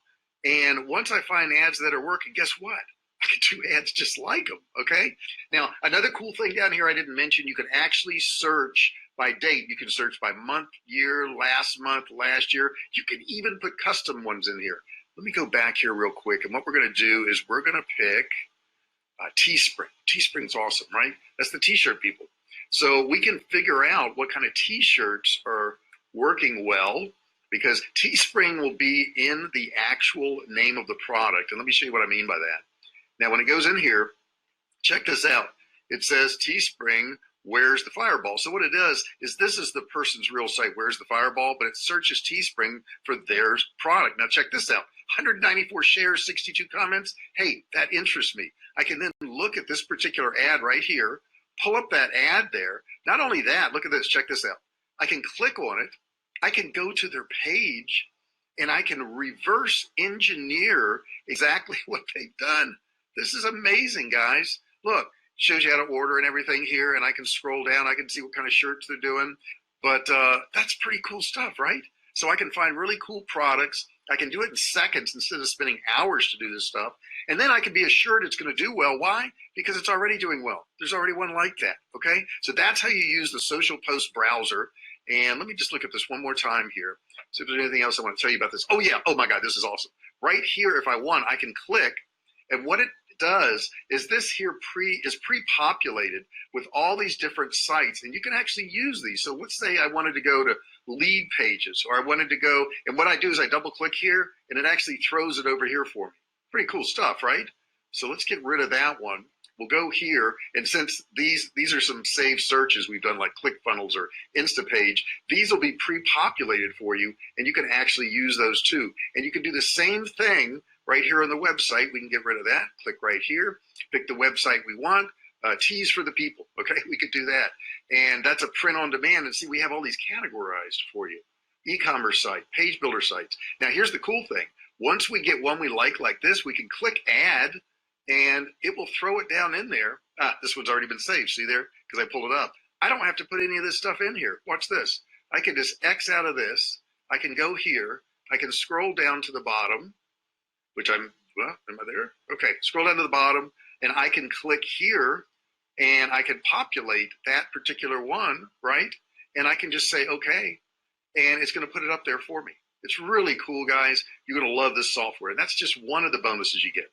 And once I find ads that are working, guess what? I can do ads just like them, okay? Now, another cool thing down here I didn't mention, you can actually search by date. You can search by month, year, last month, last year. You can even put custom ones in here. Let me go back here real quick. And what we're going to do is we're going to pick Teespring. Teespring's awesome, right? That's the t-shirt people. So we can figure out what kind of t-shirts are working well, because Teespring will be in the actual name of the product. And let me show you what I mean by that. Now, when it goes in here, check this out. It says Teespring, where's the Fireball? So what it does is this is the person's real site, where's the Fireball, but it searches Teespring for their product. Now, check this out. 194 shares, 62 comments. Hey, that interests me. I can then look at this particular ad right here, pull up that ad there. Not only that, look at this, check this out. I can click on it. I can go to their page and I can reverse engineer exactly what they've done. This is amazing, guys. Look, shows you how to order and everything here, and I can scroll down. I can see what kind of shirts they're doing. But that's pretty cool stuff, right? So I can find really cool products. I can do it in seconds instead of spending hours to do this stuff. And then I can be assured it's going to do well. Why? Because it's already doing well. There's already one like that, okay? So that's how you use the social post browser. And let me just look at this one more time here. So if there's anything else I want to tell you about this. Oh, yeah. Oh, my God, this is awesome. Right here, if I want, I can click. And what it does is this here is pre-populated with all these different sites, and you can actually use these. So let's say I wanted to go to lead pages, or I wanted to go, and what I do is I double click here and it actually throws it over here for me. Pretty cool stuff, right? So let's get rid of that one. We'll go here, and since these are some saved searches we've done, like ClickFunnels or Instapage, these will be pre-populated for you, and you can actually use those too. And you can do the same thing right here on the website. We can get rid of that. Click right here, pick the website we want, tease for the people, okay? We could do that. And that's a print on demand, and see, we have all these categorized for you. E-commerce site, page builder sites. Now, here's the cool thing. Once we get one we like this, we can click add, and it will throw it down in there. This one's already been saved, see there? Because I pulled it up. I don't have to put any of this stuff in here. Watch this. I can just X out of this. I can go here. I can scroll down to the bottom, which am I there? Okay, scroll down to the bottom, and I can click here, and I can populate that particular one, right? And I can just say, okay, and it's going to put it up there for me. It's really cool, guys. You're going to love this software. That's just one of the bonuses you get.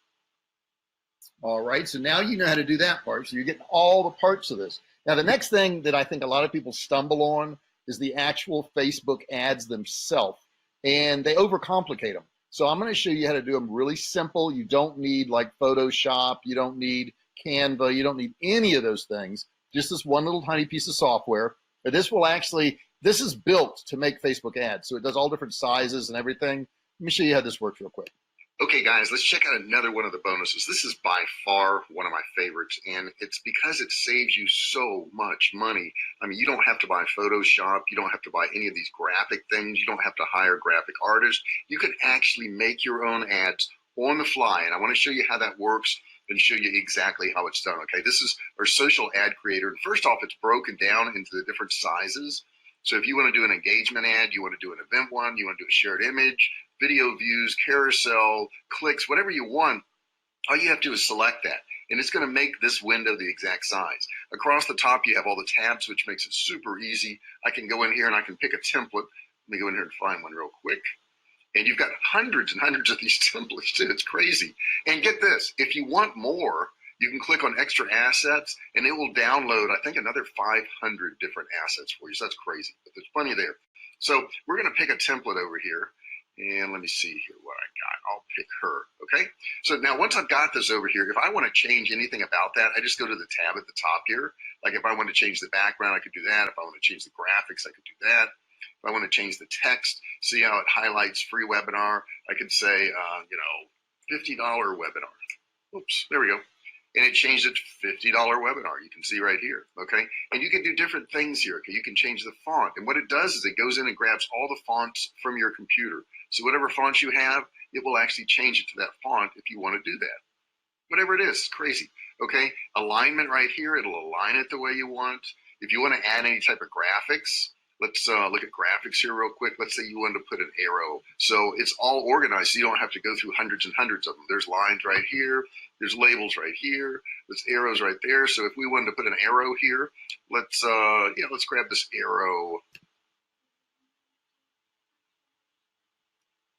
All right, so now you know how to do that part. So you're getting all the parts of this. Now, the next thing that I think a lot of people stumble on is the actual Facebook ads themselves, and they overcomplicate them. So I'm going to show you how to do them really simple. You don't need like Photoshop. You don't need Canva. You don't need any of those things. Just this one little tiny piece of software. But this is built to make Facebook ads. So it does all different sizes and everything. Let me show you how this works real quick. Okay, guys, let's check out another one of the bonuses. This is by far one of my favorites, and it's because it saves you so much money. I mean, you don't have to buy Photoshop. You don't have to buy any of these graphic things. You don't have to hire graphic artists. You can actually make your own ads on the fly, and I want to show you how that works and show you exactly how it's done, okay? This is our social ad creator. First off, it's broken down into the different sizes. So if you want to do an engagement ad, you want to do an event one, you want to do a shared image, video views, carousel, clicks, whatever you want, all you have to do is select that. And it's going to make this window the exact size. Across the top, you have all the tabs, which makes it super easy. I can go in here and I can pick a template. Let me go in here and find one real quick. And you've got hundreds and hundreds of these templates too. It's crazy. And get this, if you want more, you can click on extra assets and it will download, I think, another 500 different assets for you. So that's crazy, but there's plenty there. So we're going to pick a template over here. And let me see here what I got. I'll pick her, okay? So now once I've got this over here, if I want to change anything about that, I just go to the tab at the top here. Like if I want to change the background, I could do that. If I want to change the graphics, I could do that. If I want to change the text, see how it highlights free webinar, I could say, $50 webinar. Oops, there we go. And it changed it to $50 webinar. You can see right here, okay? And you can do different things here, okay? You can change the font. And what it does is it goes in and grabs all the fonts from your computer. So whatever font you have, it will actually change it to that font if you want to do that. Whatever it is, it's crazy, okay? Alignment right here, it'll align it the way you want. If you want to add any type of graphics, let's look at graphics here real quick. Let's say you wanted to put an arrow. So it's all organized, so you don't have to go through hundreds and hundreds of them. There's lines right here. There's labels right here. There's arrows right there. So if we wanted to put an arrow here, let's grab this arrow.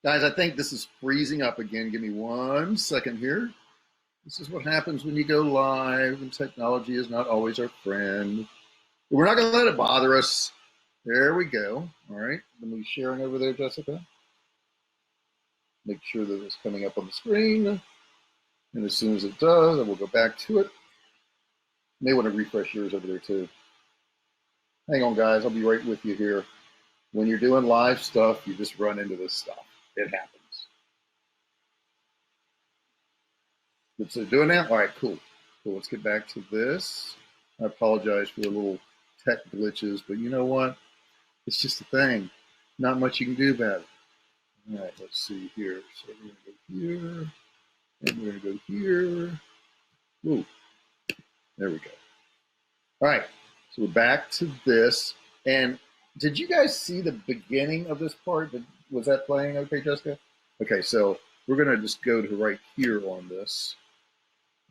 Guys, I think this is freezing up again. Give me 1 second here. This is what happens when you go live and technology is not always our friend. But we're not going to let it bother us. There we go. All right. Let me sharing over there, Jessica. Make sure that it's coming up on the screen. And as soon as it does, I will go back to it. You may want to refresh yours over there too. Hang on, guys. I'll be right with you here. When you're doing live stuff, you just run into this stuff. It happens. So doing that? All right, cool. Cool. Let's get back to this. I apologize for the little tech glitches, but you know what? It's just a thing. Not much you can do about it. All right, let's see here. So we're going to go here, and we're going to go here. Ooh, there we go. All right, so we're back to this. And did you guys see the beginning of this part? Was that playing okay, Jessica? Okay, so we're going to just go to right here on this.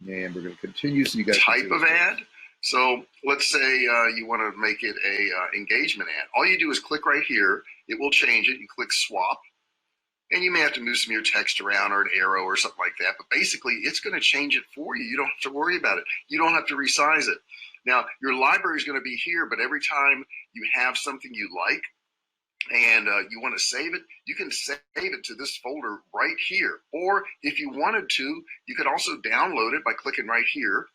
And we're going to continue so you guys type of ad. So let's say you want to make it a engagement ad. All you do is click right here. It will change it. You click swap. And you may have to move some of your text around or an arrow or something like that. But basically, it's going to change it for you. You don't have to worry about it. You don't have to resize it. Now, your library is going to be here, but every time you have something you like and you want to save it, you can save it to this folder right here. Or if you wanted to, you could also download it by clicking right here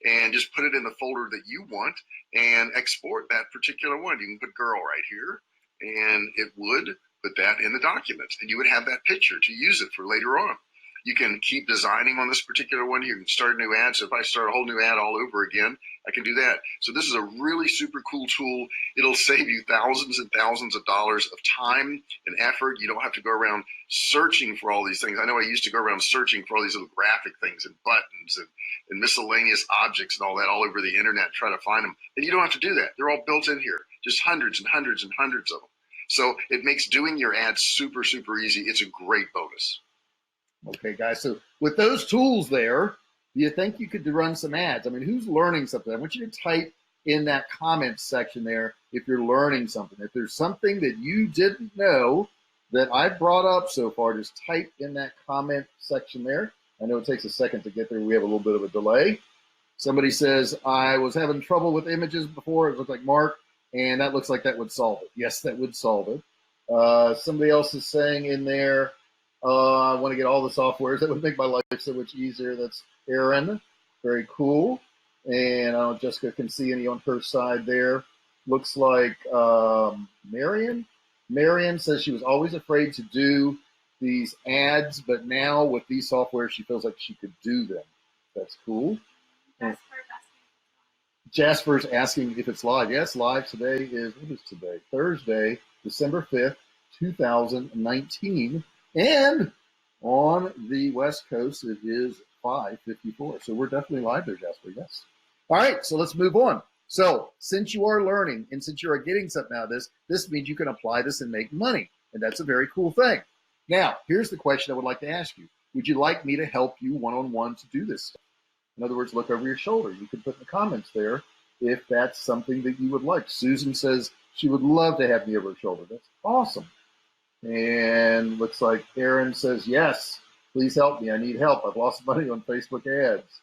and just put it in the folder that you want and export that particular one. You can put girl right here, and it would put that in the documents, and you would have that picture to use it for later on. You can keep designing on this particular one. You can start a new ad. So if I start a whole new ad all over again, I can do that. So this is a really super cool tool. It'll save you thousands and thousands of dollars of time and effort. You don't have to go around searching for all these things. I know I used to go around searching for all these little graphic things and buttons and miscellaneous objects and all that all over the internet, trying to find them. And you don't have to do that. They're all built in here, just hundreds and hundreds and hundreds of them. So it makes doing your ads super, super easy. It's a great bonus. Okay, guys. So with those tools there, do you think you could run some ads? I mean, who's learning something? I want you to type in that comments section there if you're learning something. If there's something that you didn't know that I brought up so far, just type in that comment section there. I know it takes a second to get there. We have a little bit of a delay. Somebody says, I was having trouble with images before. It looked like Mark, and that looks like that would solve it. Yes, that would solve it. Somebody else is saying in there, I want to get all the softwares. That would make my life so much easier. That's Aaron. Very cool. And I don't know if Jessica can see any on her side there. Looks like Marion. Marion says she was always afraid to do these ads, but now with these software, she feels like she could do them. That's cool. Jasper's asking if it's live. Yes, live today is, what is today? Thursday, December 5th, 2019. And on the West Coast, it is 5:54. So we're definitely live there, Jasper. Yes. All right, so let's move on. So since you are learning and since you are getting something out of this, this means you can apply this and make money. And that's a very cool thing. Now, here's the question I would like to ask you. Would you like me to help you one-on-one to do this stuff? In other words, look over your shoulder. You can put in the comments there if that's something that you would like. Susan says she would love to have me over her shoulder. That's awesome. And looks like Aaron says, yes, please help me. I need help. I've lost money on Facebook ads.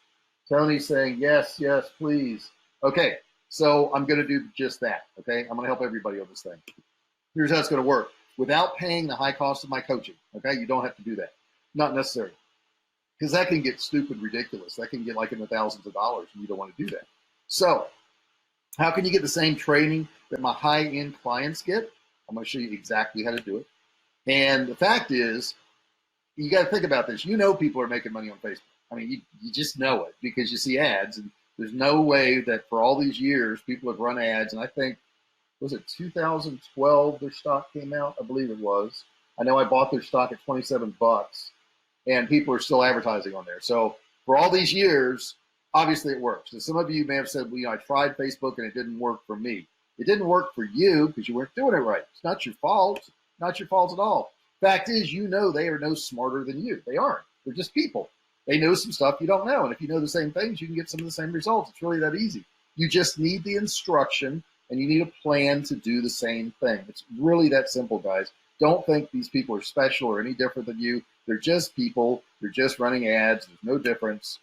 Tony's saying, yes, yes, please. Okay, so I'm going to do just that, okay? I'm going to help everybody on this thing. Here's how it's going to work. Without paying the high cost of my coaching, okay? You don't have to do that. Not necessary. Because that can get stupid ridiculous. That can get like in the thousands of dollars, and you don't want to do that. So how can you get the same training that my high-end clients get? I'm going to show you exactly how to do it. And the fact is, you got to think about this. You know people are making money on Facebook. I mean, you just know it because you see ads. And there's no way that for all these years, people have run ads. And I think, was it 2012 their stock came out? I believe it was. I know I bought their stock at 27 bucks. And people are still advertising on there. So for all these years, obviously it works. And some of you may have said, well, I tried Facebook and it didn't work for me. It didn't work for you because you weren't doing it right. It's not your fault. Not your fault at all. Fact is, you know they are no smarter than you. They aren't. They're just people. They know some stuff you don't know. And if you know the same things, you can get some of the same results. It's really that easy. You just need the instruction and you need a plan to do the same thing. It's really that simple, guys. Don't think these people are special or any different than you. They're just people. They're just running ads. There's no difference.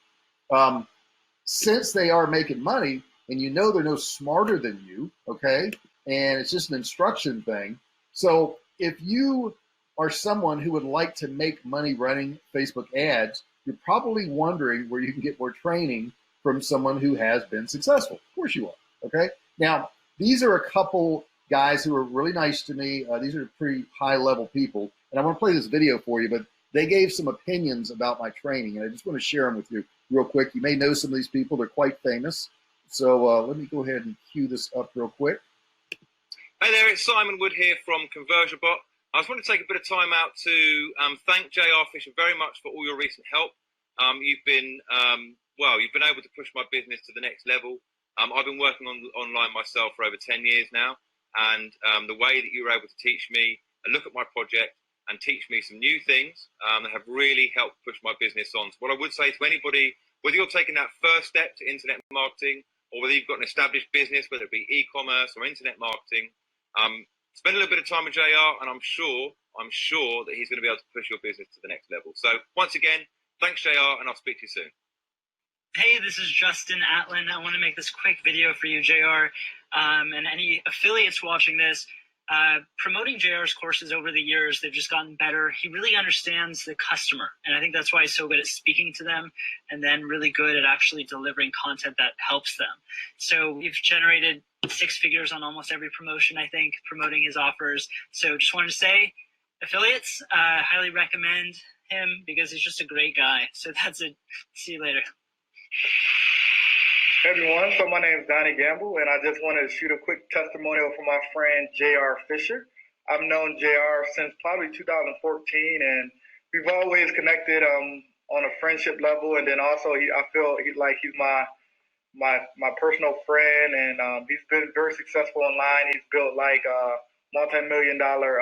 Since they are making money and you know they're no smarter than you, okay, and it's just an instruction thing. So if you are someone who would like to make money running Facebook ads, you're probably wondering where you can get more training from someone who has been successful. Of course you are, okay? Now, these are a couple guys who are really nice to me. These are pretty high-level people, and I want to play this video for you, but they gave some opinions about my training, and I just want to share them with you real quick. You may know some of these people. They're quite famous. So let me go ahead and cue this up real quick. Hey there, it's Simon Wood here from ConversionBot. I just want to take a bit of time out to thank JR Fisher very much for all your recent help. You've been able to push my business to the next level. I've been working online myself for over 10 years now, and the way that you were able to teach me a look at my project and teach me some new things that have really helped push my business on. So what I would say to anybody, whether you're taking that first step to internet marketing or whether you've got an established business, whether it be e-commerce or internet marketing, spend a little bit of time with JR, and I'm sure that he's going to be able to push your business to the next level. So once again, thanks JR, and I'll speak to you soon. Hey, this is Justin Atlin. I want to make this quick video for you, JR, and any affiliates watching this. Promoting JR's courses over the years, they've just gotten better. He really understands the customer, and I think that's why he's so good at speaking to them and then really good at actually delivering content that helps them. So we've generated 6 figures on almost every promotion, I think, promoting his offers. So just wanted to say, affiliates, highly recommend him because he's just a great guy. So that's it. See you later. Hey everyone, so my name is Donnie Gamble, and I just wanted to shoot a quick testimonial for my friend JR Fisher. I've known JR since probably 2014, and we've always connected on a friendship level, and then also I feel like he's my personal friend, and he's been very successful online. He's built like a multi-million-dollar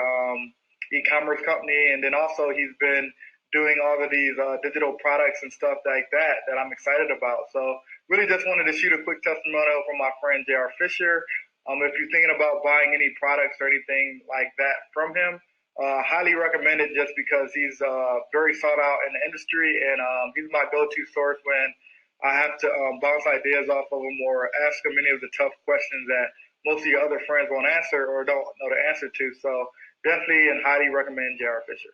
e-commerce company, and then also he's been doing all of these digital products and stuff like that I'm excited about. So really just wanted to shoot a quick testimonial from my friend JR Fisher. If you're thinking about buying any products or anything like that from him, Highly recommended just because he's very sought out in the industry, and he's my go-to source when I have to bounce ideas off of him or ask him any of the tough questions that most of your other friends won't answer or don't know the answer to. So definitely and highly recommend J.R. Fisher.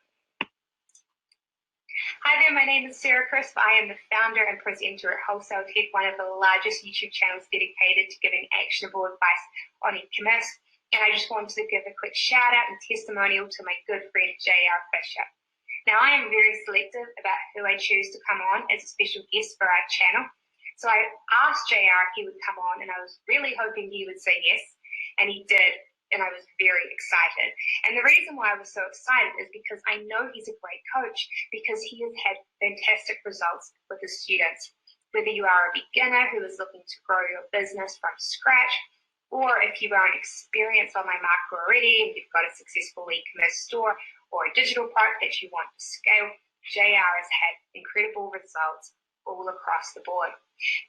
Hi there, my name is Sarah Crisp. I am the founder and presenter at Wholesale-Tech, one of the largest YouTube channels dedicated to giving actionable advice on e-commerce. And I just wanted to give a quick shout out and testimonial to my good friend J.R. Fisher. Now, I am very selective about who I choose to come on as a special guest for our channel. So I asked J.R. if he would come on, and I was really hoping he would say yes, and he did. And I was very excited. And the reason why I was so excited is because I know he's a great coach because he has had fantastic results with his students. Whether you are a beginner who is looking to grow your business from scratch, or if you are an experienced online marketer already and you've got a successful e-commerce store or a digital product that you want to scale, JR has had incredible results all across the board.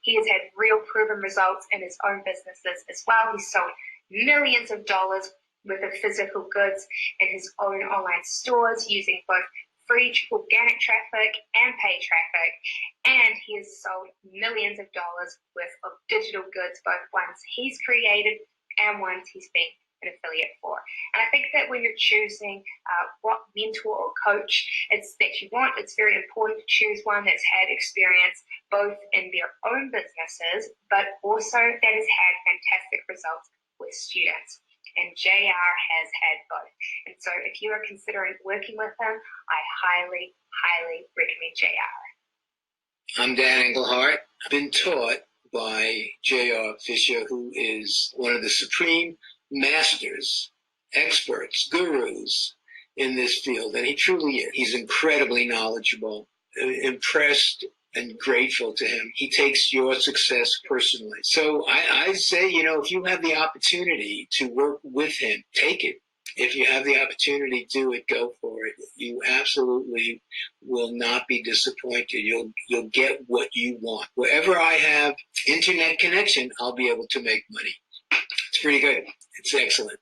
He has had real proven results in his own businesses as well. He's sold millions of dollars worth of physical goods in his own online stores using both free organic traffic and paid traffic, and he has sold millions of dollars worth of digital goods, both ones he's created and ones he's been an affiliate for. And I think that when you're choosing what mentor or coach it's that you want, it's very important to choose one that's had experience both in their own businesses, but also that has had fantastic results with students. And JR has had both. And so if you are considering working with him, I highly, highly recommend JR. I'm Dan Englehart. I've been taught by J.R. Fisher, who is one of the supreme masters, experts, gurus in this field. And he truly is. He's incredibly knowledgeable, impressed and grateful to him. He takes your success personally. So I say, if you have the opportunity to work with him, take it. If you have the opportunity to do it, go for it. You absolutely will not be disappointed. You'll get what you want. Wherever I have internet connection, I'll be able to make money. It's pretty good. It's excellent.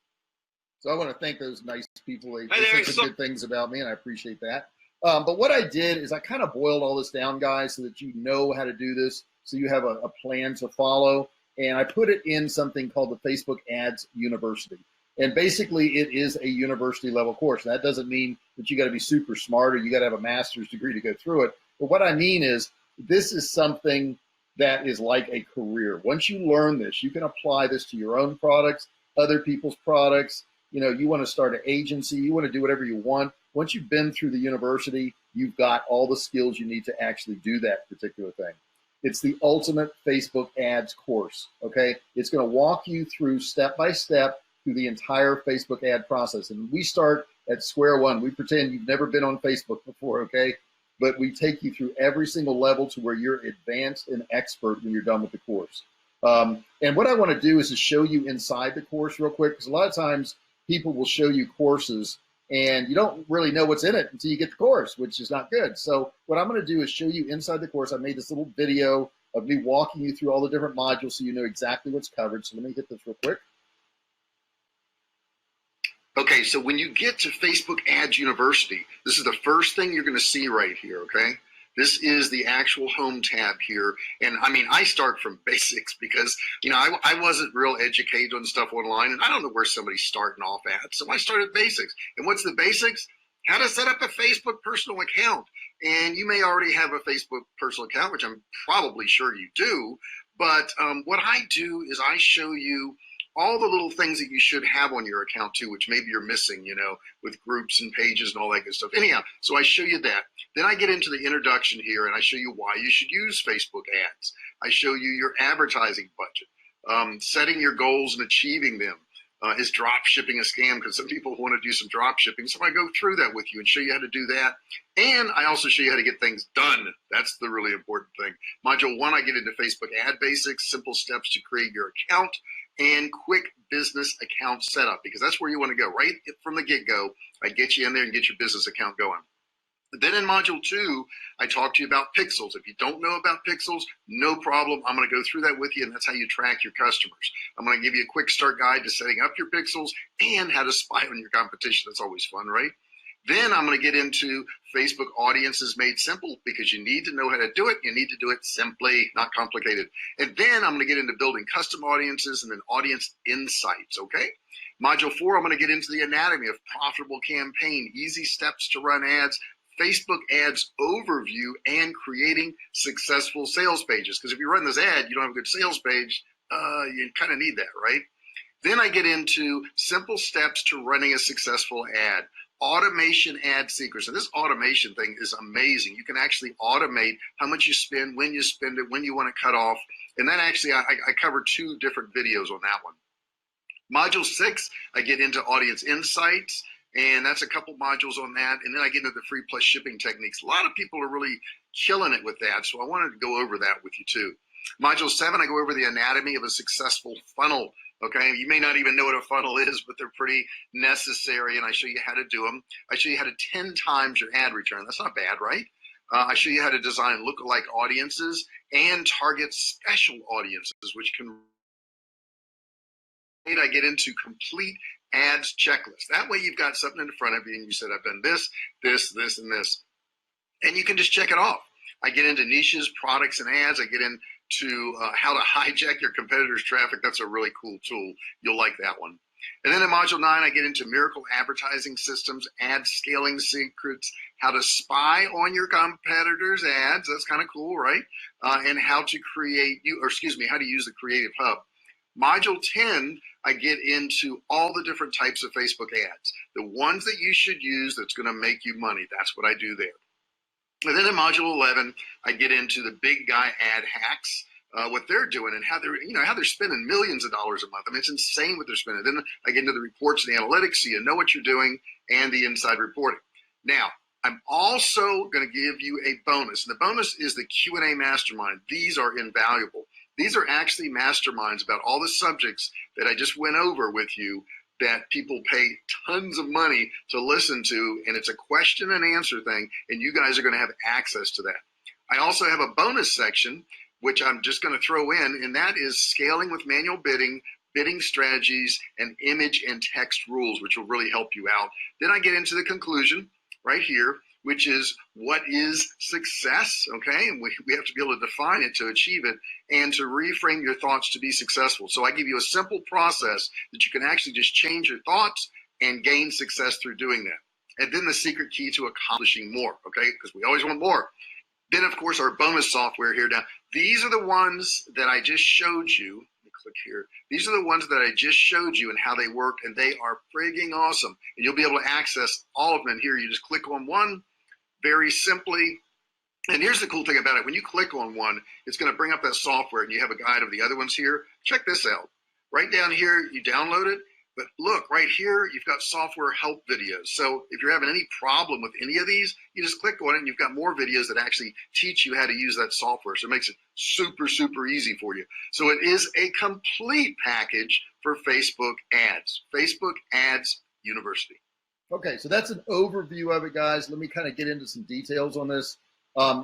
So I want to thank those nice people. They Hi there, said some good things about me, and I appreciate that. But what I did is I kind of boiled all this down, guys, so that you know how to do this, so you have a plan to follow. And I put it in something called the Facebook Ads University. And basically, it is a university-level course. That doesn't mean that you got to be super smart or you got to have a master's degree to go through it. But what I mean is this is something that is like a career. Once you learn this, you can apply this to your own products, other people's products. You want to start an agency. You want to do whatever you want. Once you've been through the university, you've got all the skills you need to actually do that particular thing. It's the ultimate Facebook ads course, okay? It's going to walk you through step by step through the entire Facebook ad process. And we start at square one. We pretend you've never been on Facebook before, okay? But we take you through every single level to where you're advanced and expert when you're done with the course. And what I want to do is to show you inside the course real quick, because a lot of times people will show you courses and you don't really know what's in it until you get the course, which is not good. So what I'm going to do is show you inside the course. I made this little video of me walking you through all the different modules so you know exactly what's covered. So let me hit this real quick. Okay, so when you get to Facebook Ads University, this is the first thing you're going to see right here, okay? This is the actual home tab here. And I mean, I start from basics because, I wasn't real educated on stuff online and I don't know where somebody's starting off at. So I started basics. And what's the basics? How to set up a Facebook personal account. And you may already have a Facebook personal account, which I'm probably sure you do. But what I do is I show you all the little things that you should have on your account too, which maybe you're missing, with groups and pages and all that good stuff. Anyhow, so I show you that. Then I get into the introduction here and I show you why you should use Facebook ads. I show you your advertising budget, setting your goals and achieving them. Is drop shipping a scam? Because some people want to do some drop shipping. So I go through that with you and show you how to do that. And I also show you how to get things done. That's the really important thing. Module 1, I get into Facebook ad basics, simple steps to create your account, and quick business account setup, because that's where you want to go. Right from the get-go, I get you in there and get your business account going. Then in module 2, I talk to you about pixels. If you don't know about pixels, no problem. I'm going to go through that with you, and that's how you track your customers. I'm going to give you a quick start guide to setting up your pixels and how to spy on your competition. That's always fun, right? Then I'm going to get into Facebook audiences made simple, because you need to know how to do it. You need to do it simply, not complicated. And then I'm going to get into building custom audiences and then audience insights, okay? Module 4, I'm going to get into the anatomy of profitable campaign, easy steps to run ads, Facebook ads overview, and creating successful sales pages. Because if you run this ad, you don't have a good sales page, you kind of need that, right? Then I get into simple steps to running a successful ad. Automation ad secrets. And this automation thing is amazing. You can actually automate how much you spend, when you spend it, when you want to cut off. And then actually, I cover 2 different videos on that one. Module 6, I get into audience insights, and that's a couple modules on that. And then I get into the free plus shipping techniques. A lot of people are really killing it with that, so I wanted to go over that with you too. Module 7, I go over the anatomy of a successful funnel. Okay, you may not even know what a funnel is, but they're pretty necessary, and I show you how to do them. I show you how to 10 times your ad return. That's not bad, right? I show you how to design lookalike audiences and target special audiences, which can. I get into complete ads checklist. That way you've got something in front of you and you said, I've done this, this, this, and this. And you can just check it off. I get into niches, products, and ads. I get into how to hijack your competitors' traffic. That's a really cool tool. You'll like that one. And then in module 9, I get into miracle advertising systems, ad scaling secrets, how to spy on your competitors' ads. That's kind of cool, right? And how to how to use the Creative Hub. Module 10, I get into all the different types of Facebook ads, the ones that you should use that's going to make you money. That's what I do there. And then in module 11, I get into the big guy ad hacks, what they're doing and how they're spending millions of dollars a month. I mean, it's insane what they're spending. Then I get into the reports and the analytics, so you know what you're doing, and the inside reporting. Now, I'm also going to give you a bonus. And the bonus is the Q&A mastermind. These are invaluable. These are actually masterminds about all the subjects that I just went over with you that people pay tons of money to listen to, and it's a question and answer thing, and you guys are going to have access to that. I also have a bonus section, which I'm just going to throw in, and that is scaling with manual bidding, bidding strategies, and image and text rules, which will really help you out. Then I get into the conclusion right here, which is what is success, okay? And we have to be able to define it to achieve it and to reframe your thoughts to be successful. So I give you a simple process that you can actually just change your thoughts and gain success through doing that. And then the secret key to accomplishing more, okay? Because we always want more. Then, of course, our bonus software here. Now, these are the ones that I just showed you. Let me click here. These are the ones that I just showed you and how they work, and they are frigging awesome. And you'll be able to access all of them in here. You just click on one very simply. And here's the cool thing about it. When you click on one, it's going to bring up that software, and you have a guide of the other ones here. Check this out. Right down here, you download it. But look, right here, you've got software help videos. So if you're having any problem with any of these, you just click on it, and you've got more videos that actually teach you how to use that software. So it makes it super, super easy for you. So it is a complete package for Facebook ads. Facebook Ads University. Okay, so that's an overview of it, guys. Let me kind of get into some details on this.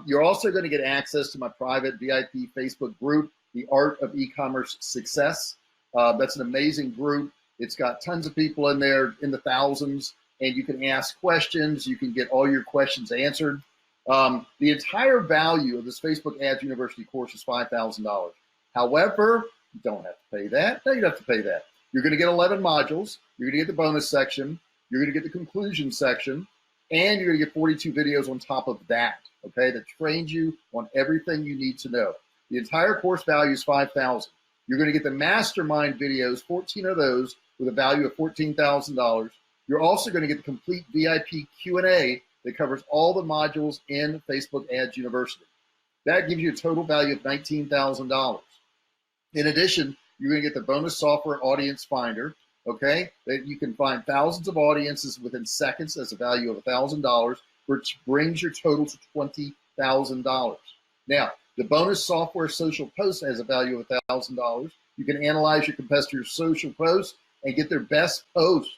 You're also going to get access to my private VIP Facebook group, The Art of E-Commerce Success. That's an amazing group. It's got tons of people in there, in the thousands, and you can ask questions. You can get all your questions answered. The entire value of this Facebook Ads University course is $5,000. However, you don't have to pay that. No, you don't have to pay that. You're going to get 11 modules. You're going to get the bonus section. You're going to get the conclusion section, and you're going to get 42 videos on top of that, okay, that trains you on everything you need to know. The entire course value is $5,000. You're going to get the mastermind videos, 14 of those, with a value of $14,000. You're also going to get the complete VIP Q&A that covers all the modules in Facebook Ads University. That gives you a total value of $19,000. In addition, you're going to get the bonus software audience finder, okay, that you can find thousands of audiences within seconds. That's a value of $1,000, which brings your total to $20,000. Now, the bonus software social post has a value of $1,000. You can analyze your competitors' social posts and get their best post,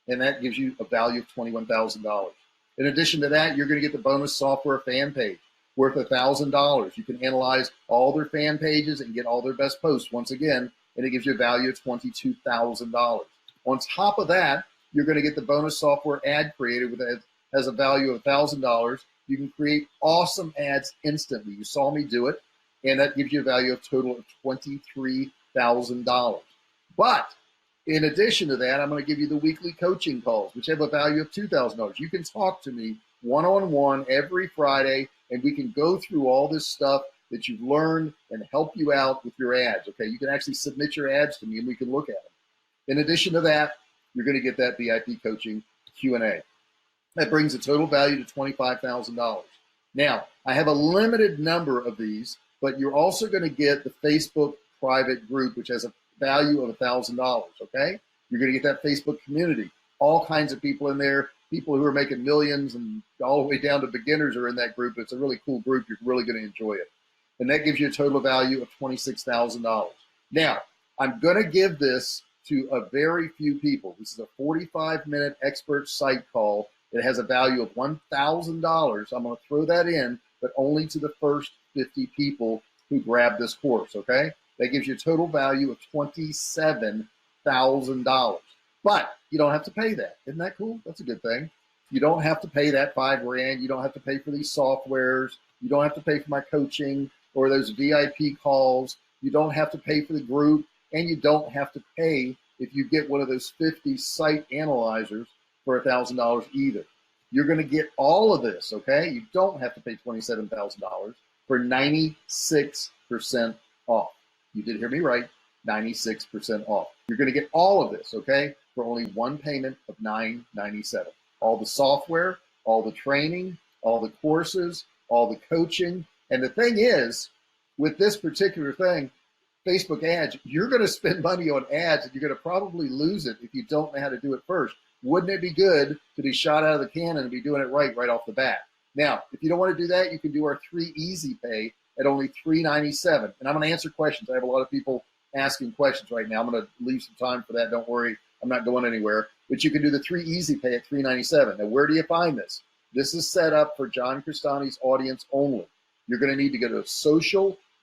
and that gives you a value of $21,000. In addition to that, you're going to get the bonus software fan page worth $1,000. You can analyze all their fan pages and get all their best posts once again, and it gives you a value of $22,000. On top of that, you're going to get the bonus software ad creator with has a value of $1,000. You can create awesome ads instantly. You saw me do it, and that gives you a value of total of $23,000. But in addition to that, I'm going to give you the weekly coaching calls, which have a value of $2,000. You can talk to me one-on-one every Friday, and we can go through all this stuff that you've learned and help you out with your ads. Okay, you can actually submit your ads to me, and we can look at them. In addition to that, you're going to get that VIP coaching Q&A. That brings the total value to $25,000. Now, I have a limited number of these, but you're also going to get the Facebook private group, which has a value of $1,000, okay? You're going to get that Facebook community. All kinds of people in there, people who are making millions and all the way down to beginners are in that group. It's a really cool group. You're really going to enjoy it. And that gives you a total value of $26,000. Now, I'm going to give this to a very few people. This is a 45-minute expert site call. It has a value of $1,000. I'm going to throw that in, but only to the first 50 people who grab this course, okay? That gives you a total value of $27,000. But you don't have to pay that. Isn't that cool? That's a good thing. You don't have to pay that $5,000. You don't have to pay for these softwares. You don't have to pay for my coaching or those VIP calls. You don't have to pay for the group, and you don't have to pay if you get one of those 50 site analyzers for $1,000 either. You're going to get all of this, okay? You don't have to pay $27,000 for 96% off. You did hear me right, 96% off. You're going to get all of this, okay, for only one payment of $997. All the software, all the training, all the courses, all the coaching. And the thing is, with this particular thing, Facebook ads, you're going to spend money on ads and you're going to probably lose it if you don't know how to do it first. Wouldn't it be good to be shot out of the cannon and be doing it right off the bat? Now, if you don't want to do that, you can do our 3 easy pay at only $397. And I'm going to answer questions. I have a lot of people asking questions right now. I'm going to leave some time for that. Don't worry. I'm not going anywhere. But you can do the 3 easy pay at $397. Now, where do you find this? This is set up for John Crestani's audience only. You're going to need to go to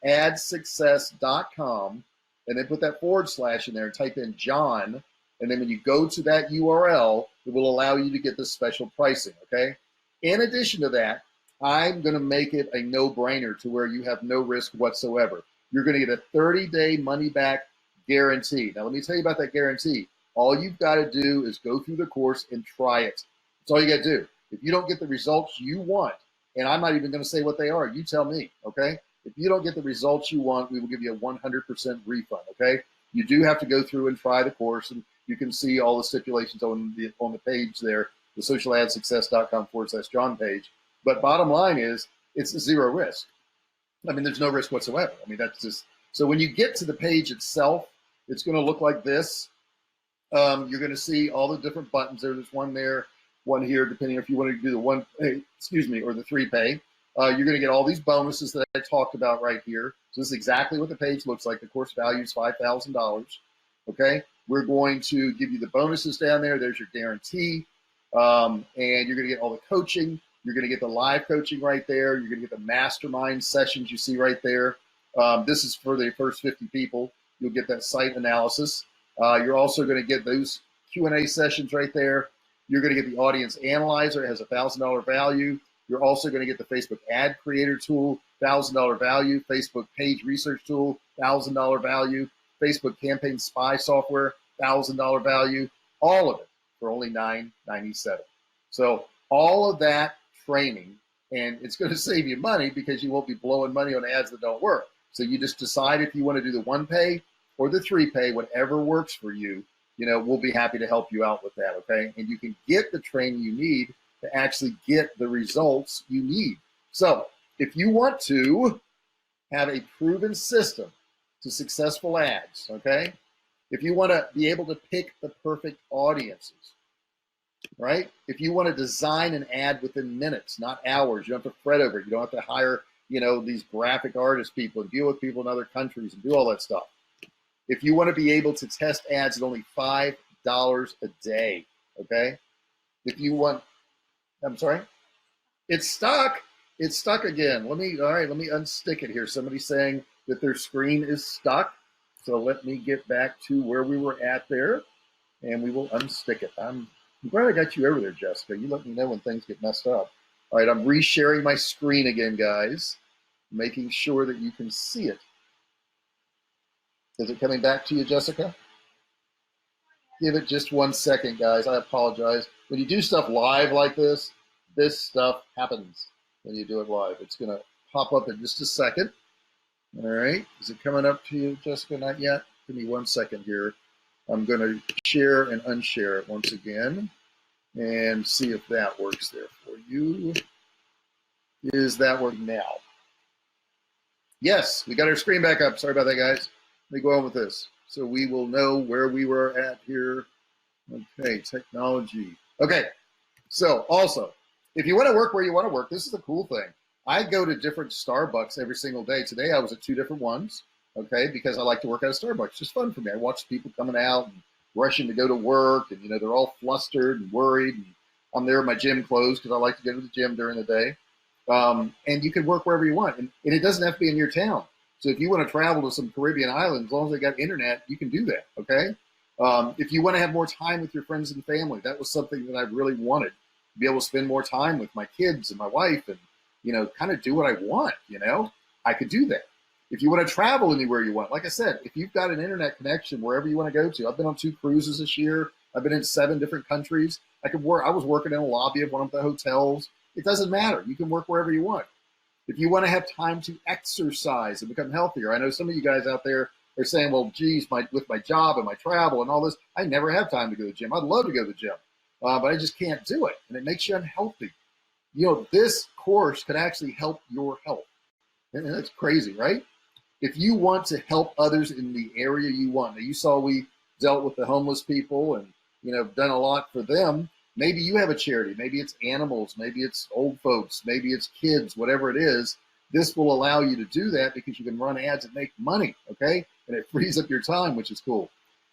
socialadsuccess.com and then put that / in there and type in John. And then when you go to that URL, it will allow you to get this special pricing, okay? In addition to that, I'm going to make it a no-brainer to where you have no risk whatsoever. You're going to get a 30-day money-back guarantee. Now, let me tell you about that guarantee. All you've got to do is go through the course and try it. That's all you got to do. If you don't get the results you want, and I'm not even going to say what they are, you tell me, okay? If you don't get the results you want, we will give you a 100% refund, okay? You do have to go through and try the course, and you can see all the stipulations on the page there, the socialadsuccess.com / John page. But bottom line is, it's zero risk. I mean, there's no risk whatsoever. I mean, that's just, so when you get to the page itself, it's going to look like this. You're going to see all the different buttons there. There's one there, one here, depending if you want to do the one pay, or the 3 pay. You're going to get all these bonuses that I talked about right here. So this is exactly what the page looks like. The course value is $5,000. Okay. We're going to give you the bonuses down there. There's your guarantee. And you're going to get all the coaching. You're going to get the live coaching right there. You're going to get the mastermind sessions you see right there. This is for the first 50 people. You'll get that site analysis. You're also going to get those Q&A sessions right there. You're going to get the audience analyzer. It has a $1,000 value. You're also going to get the Facebook ad creator tool, $1,000 value. Facebook page research tool, $1,000 value. Facebook campaign spy software, $1,000 value. All of it for only $997. So all of that training, and it's going to save you money because you won't be blowing money on ads that don't work. So you just decide if you want to do the 1 pay or the 3 pay, whatever works for you. You know, we'll be happy to help you out with that, okay? And you can get the training you need to actually get the results you need. So if you want to have a proven system to successful ads, okay? If you want to be able to pick the perfect audiences, right? If you want to design an ad within minutes, not hours, you don't have to fret over it. You don't have to hire, you know, these graphic artist people and deal with people in other countries and do all that stuff. If you want to be able to test ads at only $5 a day, okay? If you want, I'm sorry? It's stuck. It's stuck again. All right, let me unstick it here. Somebody's saying that their screen is stuck. So let me get back to where we were at there, and we will unstick it. I'm glad I got you over there, Jessica. You let me know when things get messed up. All right, I'm resharing my screen again, guys, making sure that you can see it. Is it coming back to you, Jessica? Give it just 1 second, guys. I apologize. When you do stuff live like this stuff happens when you do it live. It's going to pop up in just a second. All right. Is it coming up to you, Jessica? Not yet. Give me 1 second here. I'm going to share and unshare it once again and see if that works there for you. Is that working now? Yes, we got our screen back up. Sorry about that, guys. Let me go on with this so we will know where we were at here. Okay, technology. Okay, so also, if you want to work where you want to work, this is the cool thing. I go to different Starbucks every single day. Today I was at 2 different ones, okay, because I like to work at a Starbucks. It's just fun for me. I watch people coming out and rushing to go to work, and, you know, they're all flustered and worried. And I'm there in my gym clothes because I like to go to the gym during the day. And you can work wherever you want. And it doesn't have to be in your town. So if you want to travel to some Caribbean island, as long as they got internet, you can do that, okay? If you want to have more time with your friends and family, that was something that I really wanted, to be able to spend more time with my kids and my wife and, you know, kind of do what I want, you know? I could do that. If you want to travel anywhere you want, like I said, if you've got an internet connection wherever you want to go to, I've been on 2 cruises this year. I've been in 7 different countries. I was working in a lobby of one of the hotels. It doesn't matter. You can work wherever you want. If you want to have time to exercise and become healthier, I know some of you guys out there are saying, well, geez, with my job and my travel and all this, I never have time to go to the gym. I'd love to go to the gym, but I just can't do it, and it makes you unhealthy. You know, this course could actually help your health, and that's crazy, right? If you want to help others in the area you want, now you saw we dealt with the homeless people and, you know, done a lot for them. Maybe you have a charity. Maybe it's animals. Maybe it's old folks. Maybe it's kids, whatever it is. This will allow you to do that because you can run ads and make money, okay? And it frees up your time, which is cool.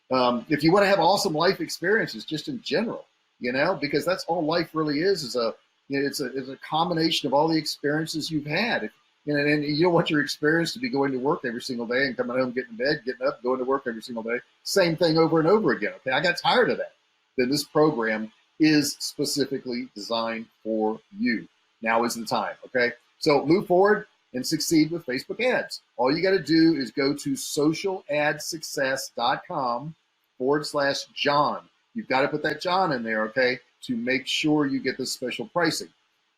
If you want to have awesome life experiences just in general, you know, because that's all life really is a, you know, it's a combination of all the experiences you've had. You know, and you don't want your experience to be going to work every single day and coming home, getting in bed, getting up, going to work every single day. Same thing over and over again, okay? I got tired of that. Then this program is specifically designed for you. Now is the time, okay? So move forward and succeed with Facebook ads. All you got to do is go to socialadsuccess.com/John. You've got to put that John in there, okay, to make sure you get this special pricing.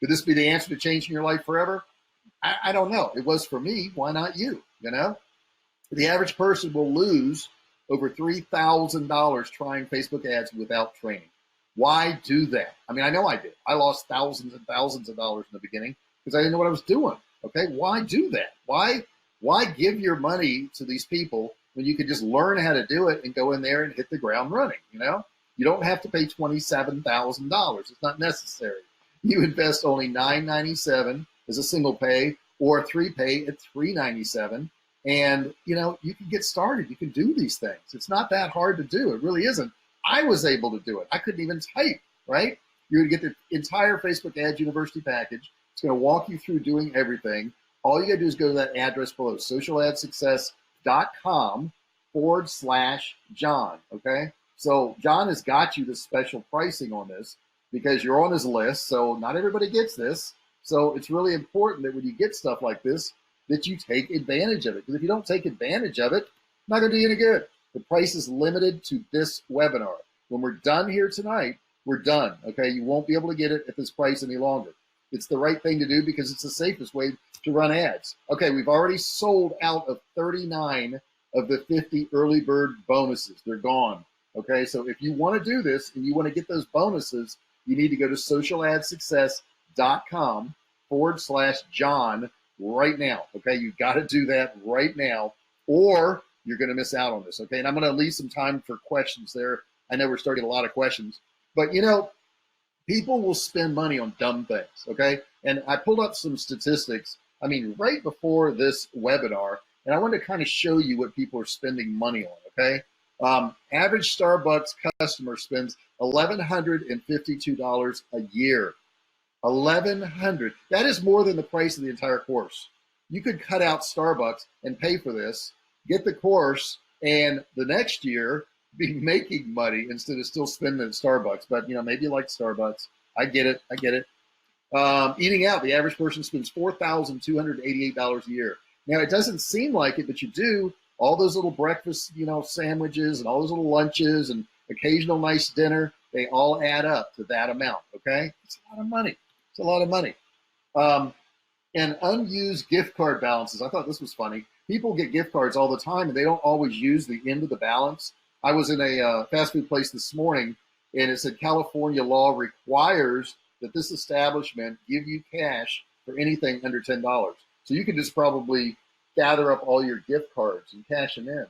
Could this be the answer to changing your life forever? I don't know. It was for me. Why not you? You know, the average person will lose over $3,000 trying Facebook ads without training. Why do that? I mean, I know I did. I lost thousands and thousands of dollars in the beginning because I didn't know what I was doing. Okay, why do that? Why give your money to these people when you could just learn how to do it and go in there and hit the ground running? You know, you don't have to pay $27,000. It's not necessary. You invest only $9.97 as a single pay or a 3 pay at $3.97, and you know you can get started. You can do these things. It's not that hard to do. It really isn't. I was able to do it. I couldn't even type, right? You're going to get the entire Facebook Ads University package. It's going to walk you through doing everything. All you got to do is go to that address below, socialadsuccess.com/John, okay? So John has got you the special pricing on this because you're on his list, so not everybody gets this. So it's really important that when you get stuff like this, that you take advantage of it. Because if you don't take advantage of it, it's not going to do you any good. The price is limited to this webinar. When we're done here tonight, we're done, okay? You won't be able to get it at this price any longer. It's the right thing to do because it's the safest way to run ads. Okay, we've already sold out of 39 of the 50 early bird bonuses. They're gone, okay? So if you want to do this and you want to get those bonuses, you need to go to socialadsuccess.com/John right now, okay? You've got to do that right now, or you're going to miss out on this, okay? And I'm going to leave some time for questions there. I know we're starting a lot of questions, but you know, people will spend money on dumb things, okay? And I pulled up some statistics, I mean, right before this webinar, and I want to kind of show you what people are spending money on, okay? Average Starbucks customer spends $1,152 a year. $1,100. That is more than the price of the entire course. You could cut out Starbucks and pay for this, get the course, and the next year be making money instead of still spending at Starbucks. But maybe you like Starbucks. I get it. Eating out, the average person spends $4,288 a year. Now, it doesn't seem like it, but you do. All those little breakfast, sandwiches and all those little lunches and occasional nice dinner, they all add up to that amount, okay? It's a lot of money. It's a lot of money. And unused gift card balances. I thought this was funny. People get gift cards all the time, and they don't always use the end of the balance. I was in a fast food place this morning, and it said California law requires that this establishment give you cash for anything under $10. So you could just probably gather up all your gift cards and cash them in,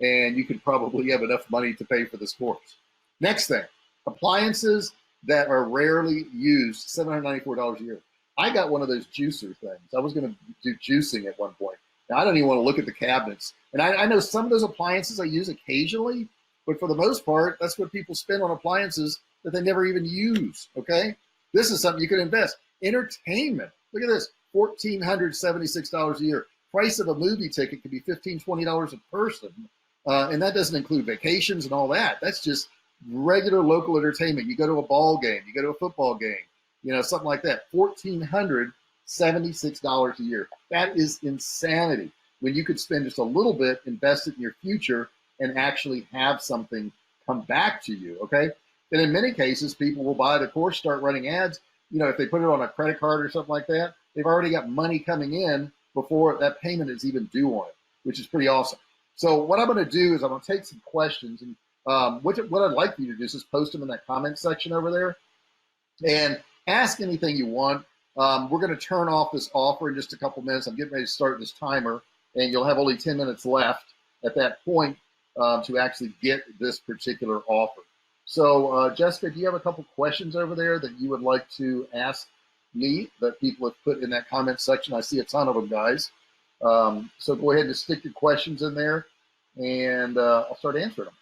and you could probably have enough money to pay for this course. Next thing, appliances that are rarely used, $794 a year. I got one of those juicer things. I was going to do juicing at one point. Now, I don't even want to look at the cabinets. And I know some of those appliances I use occasionally, but for the most part, that's what people spend on appliances that they never even use, okay? This is something you can invest. Entertainment. Look at this, $1,476 a year. Price of a movie ticket could be $15, $20 a person. And that doesn't include vacations and all that. That's just regular local entertainment. You go to a ball game, you go to a football game, something like that. $1,476 a year. That is insanity. When you could spend just a little bit, invest it in your future, and actually have something come back to you, okay? And in many cases, people will buy the course, start running ads. If they put it on a credit card or something like that, they've already got money coming in before that payment is even due on it, which is pretty awesome. So what I'm going to do is I'm going to take some questions, and what I'd like for you to do is just post them in that comment section over there and ask anything you want. We're going to turn off this offer in just a couple minutes. I'm getting ready to start this timer, and you'll have only 10 minutes left at that point to actually get this particular offer. So, Jessica, do you have a couple questions over there that you would like to ask me that people have put in that comment section? I see a ton of them, guys. So go ahead and stick your questions in there, and I'll start answering them.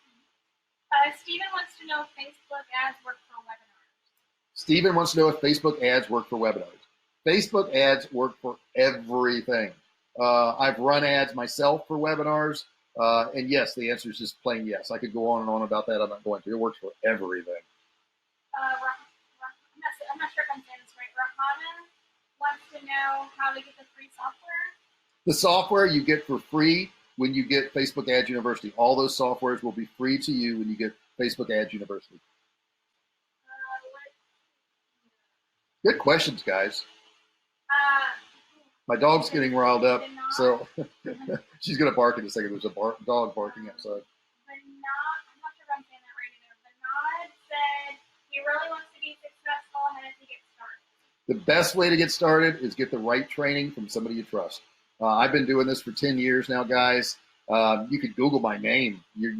Stephen wants to know if Facebook ads work for webinars. Stephen wants to know if Facebook ads work for webinars. Facebook ads work for everything. I've run ads myself for webinars. And yes, the answer is just plain yes. I could go on and on about that. I'm not going to. It works for everything. I'm not sure if I'm saying this right. Rahana wants to know how to get the free software. The software you get for free when you get Facebook Ads University. All those softwares will be free to you when you get Facebook Ads University. Good questions, guys. My dog's getting riled up, so she's going to bark in a second. There's a dog barking outside. I'm not sure if I'm saying that right either. Vinod said he really wants to be successful. How does he get started? The best way to get started is get the right training from somebody you trust. I've been doing this for 10 years now, guys. You could Google my name. You're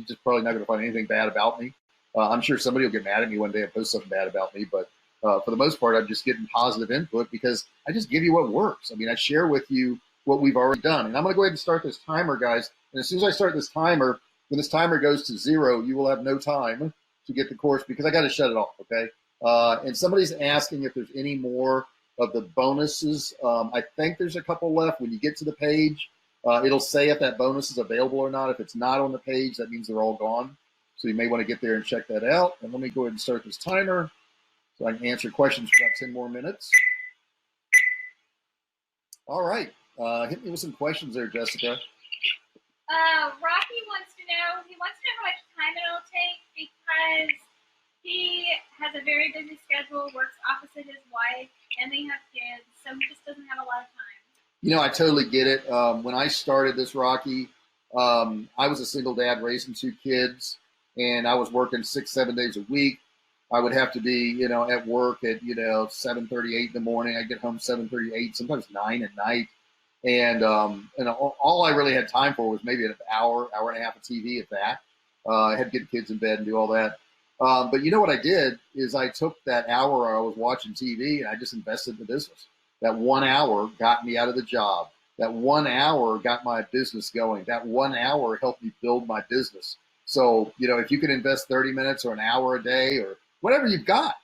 just probably not going to find anything bad about me. I'm sure somebody will get mad at me one day and post something bad about me, but for the most part, I'm just getting positive input because I just give you what works. I mean, I share with you what we've already done. And I'm going to go ahead and start this timer, guys. And as soon as I start this timer, when this timer goes to 0, you will have no time to get the course because I got to shut it off, okay? And somebody's asking if there's any more of the bonuses. I think there's a couple left. When you get to the page, it'll say if that bonus is available or not. If it's not on the page, that means they're all gone. So you may want to get there and check that out. And let me go ahead and start this timer so I can answer questions for about 10 more minutes. All right. Hit me with some questions there, Jessica. Rocky wants to know how much time it'll take because he has a very busy schedule, works opposite his wife, and they have kids, so he just doesn't have a lot of time. I totally get it. When I started this, Rocky, I was a single dad raising 2 kids, and I was working 6-7 days a week. I would have to be, at work at, 7:38 in the morning. I'd get home 7:38, sometimes 9 at night. And all I really had time for was maybe an hour and a half of TV at that. I had to get the kids in bed and do all that. But what I did is I took that hour I was watching TV and I just invested in the business. That 1 hour got me out of the job. That 1 hour got my business going. That 1 hour helped me build my business. So, if you can invest 30 minutes or an hour a day or whatever you've got,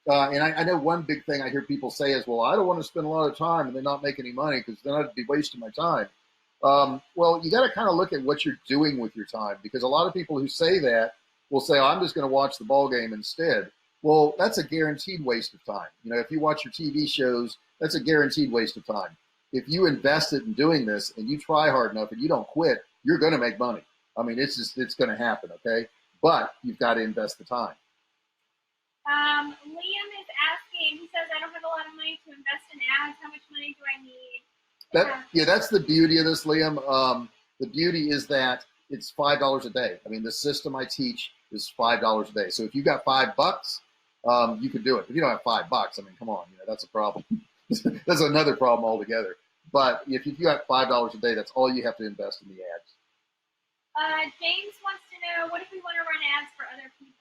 And I know one big thing I hear people say is, well, I don't want to spend a lot of time and then not make any money because then I'd be wasting my time. Well, you got to kind of look at what you're doing with your time, because a lot of people who say that will say, oh, I'm just going to watch the ball game instead. Well, that's a guaranteed waste of time. You know, if you watch your TV shows, that's a guaranteed waste of time. If you invest it in doing this and you try hard enough and you don't quit, you're going to make money. I mean, it's going to happen, okay? But you've got to invest the time. Liam is asking, he says, I don't have a lot of money to invest in ads. How much money do I need? Yeah, that's the beauty of this, Liam. The beauty is that it's $5 a day. I mean, the system I teach is $5 a day. So if you got $5, you can do it. If you don't have $5, I mean, come on, you know, that's a problem. That's another problem altogether. But if you got $5 a day, that's all you have to invest in the ads. James wants to know, what if we want to run ads for other people?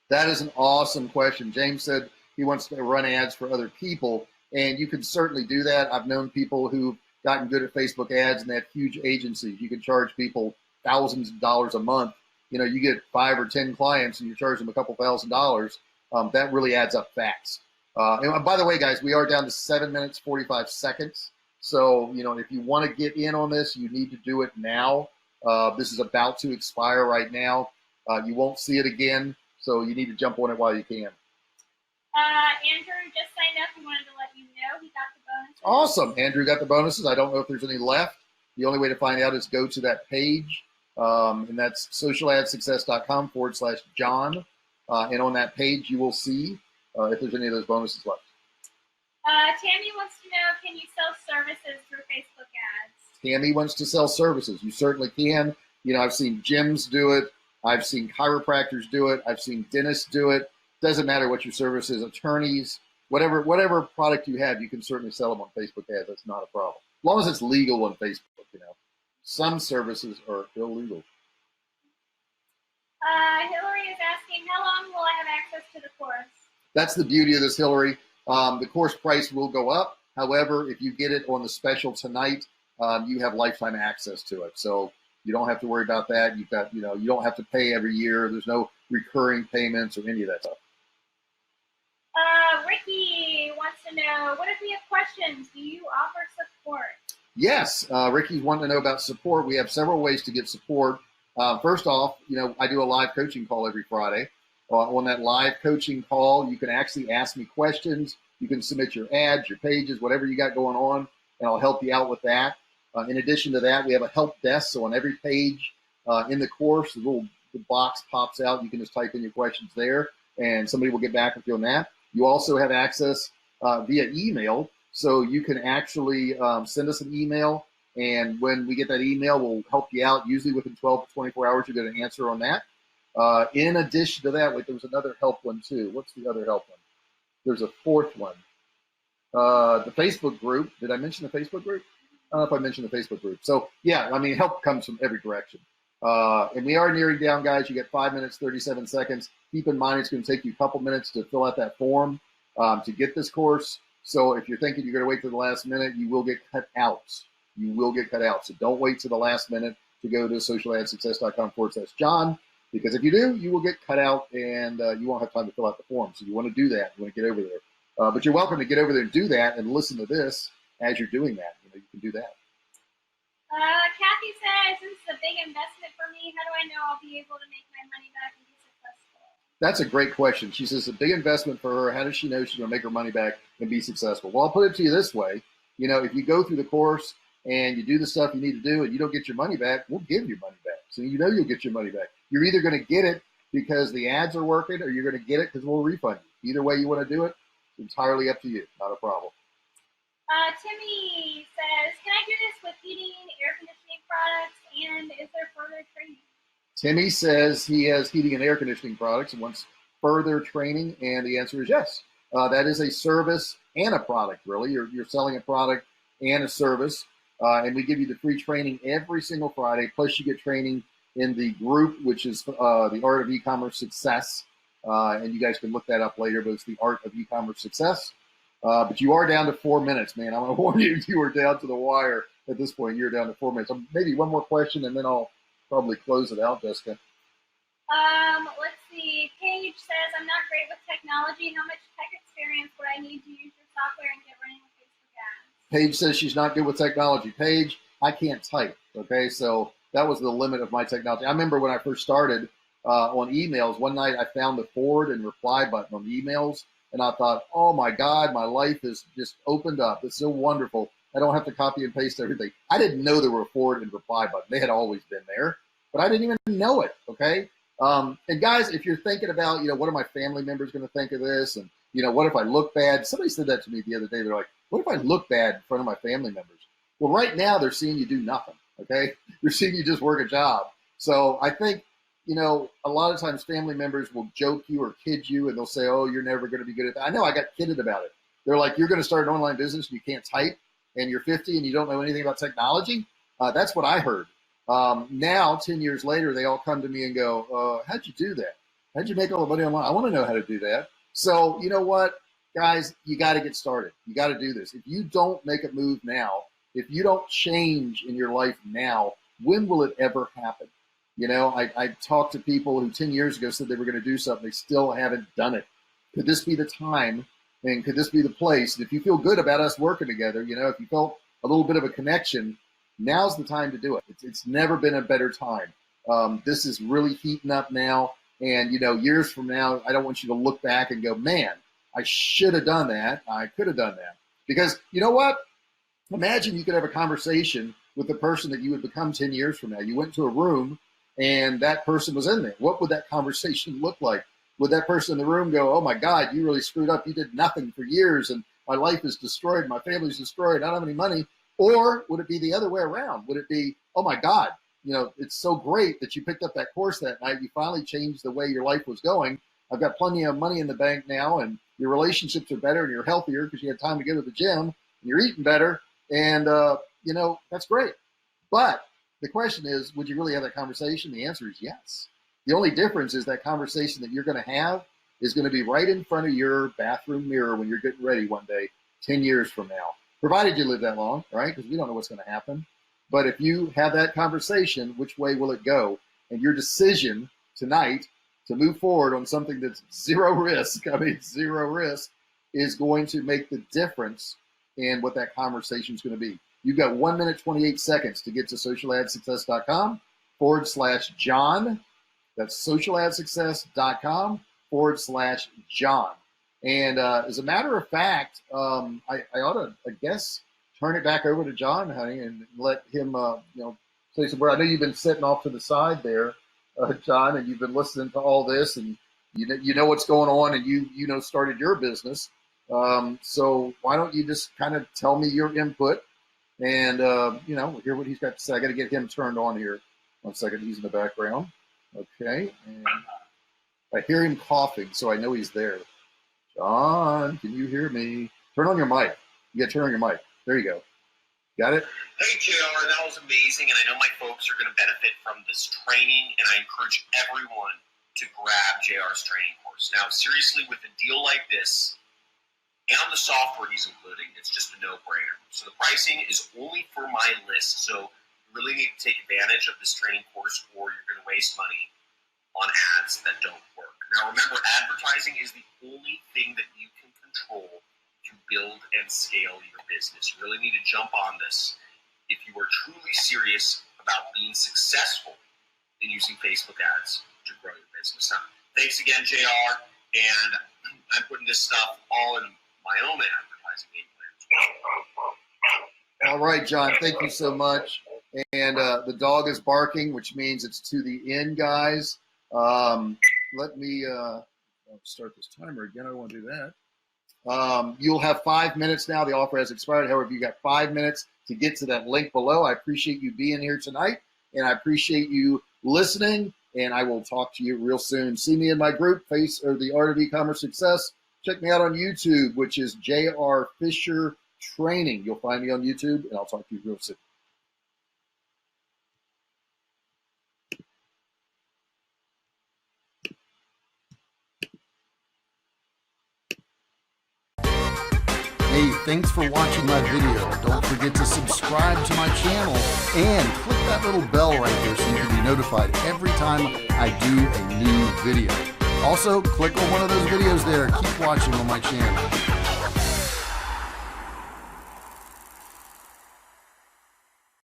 That is an awesome question. James said he wants to run ads for other people, and you can certainly do that. I've known people who've gotten good at Facebook ads, and they have huge agencies. You can charge people thousands of dollars a month. You know, you get 5 or 10 clients, and you charge them a couple $1,000s. That really adds up fast. And by the way, guys, we are down to 7 minutes, 45 seconds. So, you know, if you want to get in on this, you need to do it now. This is about to expire right now. You won't see it again, so you need to jump on it while you can. Andrew just signed up. He wanted to let you know he got the bonuses. Awesome. Andrew got the bonuses. I don't know if there's any left. The only way to find out is go to that page, and that's socialadsuccess.com/John. And on that page, you will see if there's any of those bonuses left. Tammy wants to know, can you sell services through Facebook ads? Tammy wants to sell services. You certainly can. You know, I've seen gyms do it. I've seen chiropractors do it. I've seen dentists do it. Doesn't matter what your service is, attorneys, whatever product you have, you can certainly sell them on Facebook ads. That's not a problem. As long as it's legal on Facebook, you know. Some services are illegal. Hillary is asking, how long will I have access to the course? That's the beauty of this, Hillary. The course price will go up. However, if you get it on the special tonight, you have lifetime access to it. So you don't have to worry about that. You've got, you know, you don't have to pay every year. There's no recurring payments or any of that stuff. Ricky wants to know, what if we have questions? Do you offer support? Yes, Ricky's wanting to know about support. We have several ways to get support. First off, you know, I do a live coaching call every Friday. On that live coaching call, you can actually ask me questions. You can submit your ads, your pages, whatever you got going on, and I'll help you out with that. In addition to that, we have a help desk. So on every page in the course, the box pops out. You can just type in your questions there, and somebody will get back with you on that. You also have access via email. So you can actually send us an email, and when we get that email, we'll help you out. Usually within 12 to 24 hours, you get an answer on that. In addition to that, there was another help one too. What's the other help one? There's a fourth one. The Facebook group. Did I mention the Facebook group? I don't know if I mentioned the Facebook group. So yeah, I mean, help comes from every direction. And we are nearing down, guys. You get 5 minutes, 37 seconds. Keep in mind, it's going to take you a couple minutes to fill out that form to get this course. So if you're thinking you're going to wait to the last minute, you will get cut out. You will get cut out. So don't wait to the last minute to go to socialadsuccess.com/John, because if you do, you will get cut out and you won't have time to fill out the form. So you want to do that. You want to get over there. But you're welcome to get over there and do that and listen to this as you're doing that. You know, you can do that. Kathy says, this is a big investment for me. How do I know I'll be able to make my money back and be successful? That's a great question. She says, a big investment for her. How does she know she's going to make her money back and be successful? Well, I'll put it to you this way. You know, if you go through the course and you do the stuff you need to do and you don't get your money back, we'll give you money back. So you know you'll get your money back. You're either going to get it because the ads are working, or you're going to get it because we'll refund you. Either way you want to do it, it's entirely up to you. Not a problem. Timmy says, can I do this with heating, air conditioning products, and is there further training? Timmy says he has heating and air conditioning products and wants further training, and the answer is yes. That is a service and a product, really. You're selling a product and a service, and we give you the free training every single Friday, plus you get training in the group, which is the Art of E-Commerce Success, and you guys can look that up later, but it's the Art of E-Commerce Success. But you are down to 4 minutes, man. I'm going to warn you, you are down to the wire at this point. You're down to 4 minutes. Maybe one more question, and then I'll probably close it out, Jessica. Let's see. Paige says, I'm not great with technology. How much tech experience would I need to use your software and get running with Facebook ads? Paige says she's not good with technology. Paige, I can't type, okay? So that was the limit of my technology. I remember when I first started on emails, one night I found the forward and reply button on emails, and I thought, oh my God, my life is just opened up. It's so wonderful. I don't have to copy and paste everything. I didn't know there were a forward and reply button. They had always been there, but I didn't even know it, okay? And guys, if you're thinking about, what are my family members going to think of this? And, what if I look bad? Somebody said that to me the other day. They're like, what if I look bad in front of my family members? Well, right now they're seeing you do nothing, okay? They're seeing you just work a job. So I think, a lot of times family members will joke you or kid you, and they'll say, oh, you're never going to be good at that. I know I got kidded about it. They're like, you're going to start an online business and you can't type, and you're 50 and you don't know anything about technology? That's what I heard. Now, 10 years later, they all come to me and go, how'd you do that? How'd you make all the money online? I want to know how to do that. So you know what, guys, you got to get started. You got to do this. If you don't make a move now, if you don't change in your life now, when will it ever happen? I talked to people who 10 years ago said they were going to do something. They still haven't done it. Could this be the time? And could this be the place? And if you feel good about us working together, if you felt a little bit of a connection, now's the time to do it. It's never been a better time. This is really heating up now. And, years from now, I don't want you to look back and go, man, I should have done that. I could have done that. Because you know what? Imagine you could have a conversation with the person that you would become 10 years from now. You went to a room and that person was in there. What would that conversation look like? Would that person in the room go, oh my God, you really screwed up. You did nothing for years and my life is destroyed. My family's destroyed. I don't have any money. Or would it be the other way around? Would it be, oh my God, it's so great that you picked up that course that night. You finally changed the way your life was going. I've got plenty of money in the bank now and your relationships are better and you're healthier because you had time to go to the gym and you're eating better. And, that's great. But the question is, would you really have that conversation? The answer is yes. The only difference is that conversation that you're going to have is going to be right in front of your bathroom mirror when you're getting ready one day, 10 years from now, provided you live that long, right? Because we don't know what's going to happen. But if you have that conversation, which way will it go? And your decision tonight to move forward on something that's zero risk, is going to make the difference in what that conversation is going to be. You've got 1 minute, 28 seconds to get to socialadsuccess.com/John. That's socialadsuccess.com/John. And as a matter of fact, I ought to, turn it back over to John, honey, and let him, say some word. I know you've been sitting off to the side there, John, and you've been listening to all this, and you know what's going on, and you started your business. So why don't you just kind of tell me your input and, hear what he's got to say. I got to get him turned on here. 1 second, he's in the background. Okay, and I hear him coughing, so I know he's there. John, can you hear me? Turn on your mic. You got to turn on your mic. There you go. Got it? Hey, JR, that was amazing, and I know my folks are going to benefit from this training, and I encourage everyone to grab JR's training course. Now, seriously, with a deal like this, and the software he's including, it's just a no-brainer. So the pricing is only for my list, so you really need to take advantage of this training course, or you're going to waste money on ads that don't work. Now, remember, advertising is the only thing that you can control to build and scale your business. You really need to jump on this if you are truly serious about being successful in using Facebook ads to grow your business. Now, thanks again, JR, and I'm putting this stuff all in my own advertising game plan. All right, John, thank you so much. And the dog is barking, which means it's to the end, guys. Let me start this timer again. I don't want to do that. You'll have 5 minutes now. The offer has expired. However, you got 5 minutes to get to that link below. I appreciate you being here tonight, and I appreciate you listening, and I will talk to you real soon. See me in my group, the Art of E-Commerce Success. Check me out on YouTube, which is J.R. Fisher Training. You'll find me on YouTube, and I'll talk to you real soon. Hey, thanks for watching my video. Don't forget to subscribe to my channel and click that little bell right there so you can be notified every time I do a new video. Also, click on one of those videos there. Keep watching on my channel.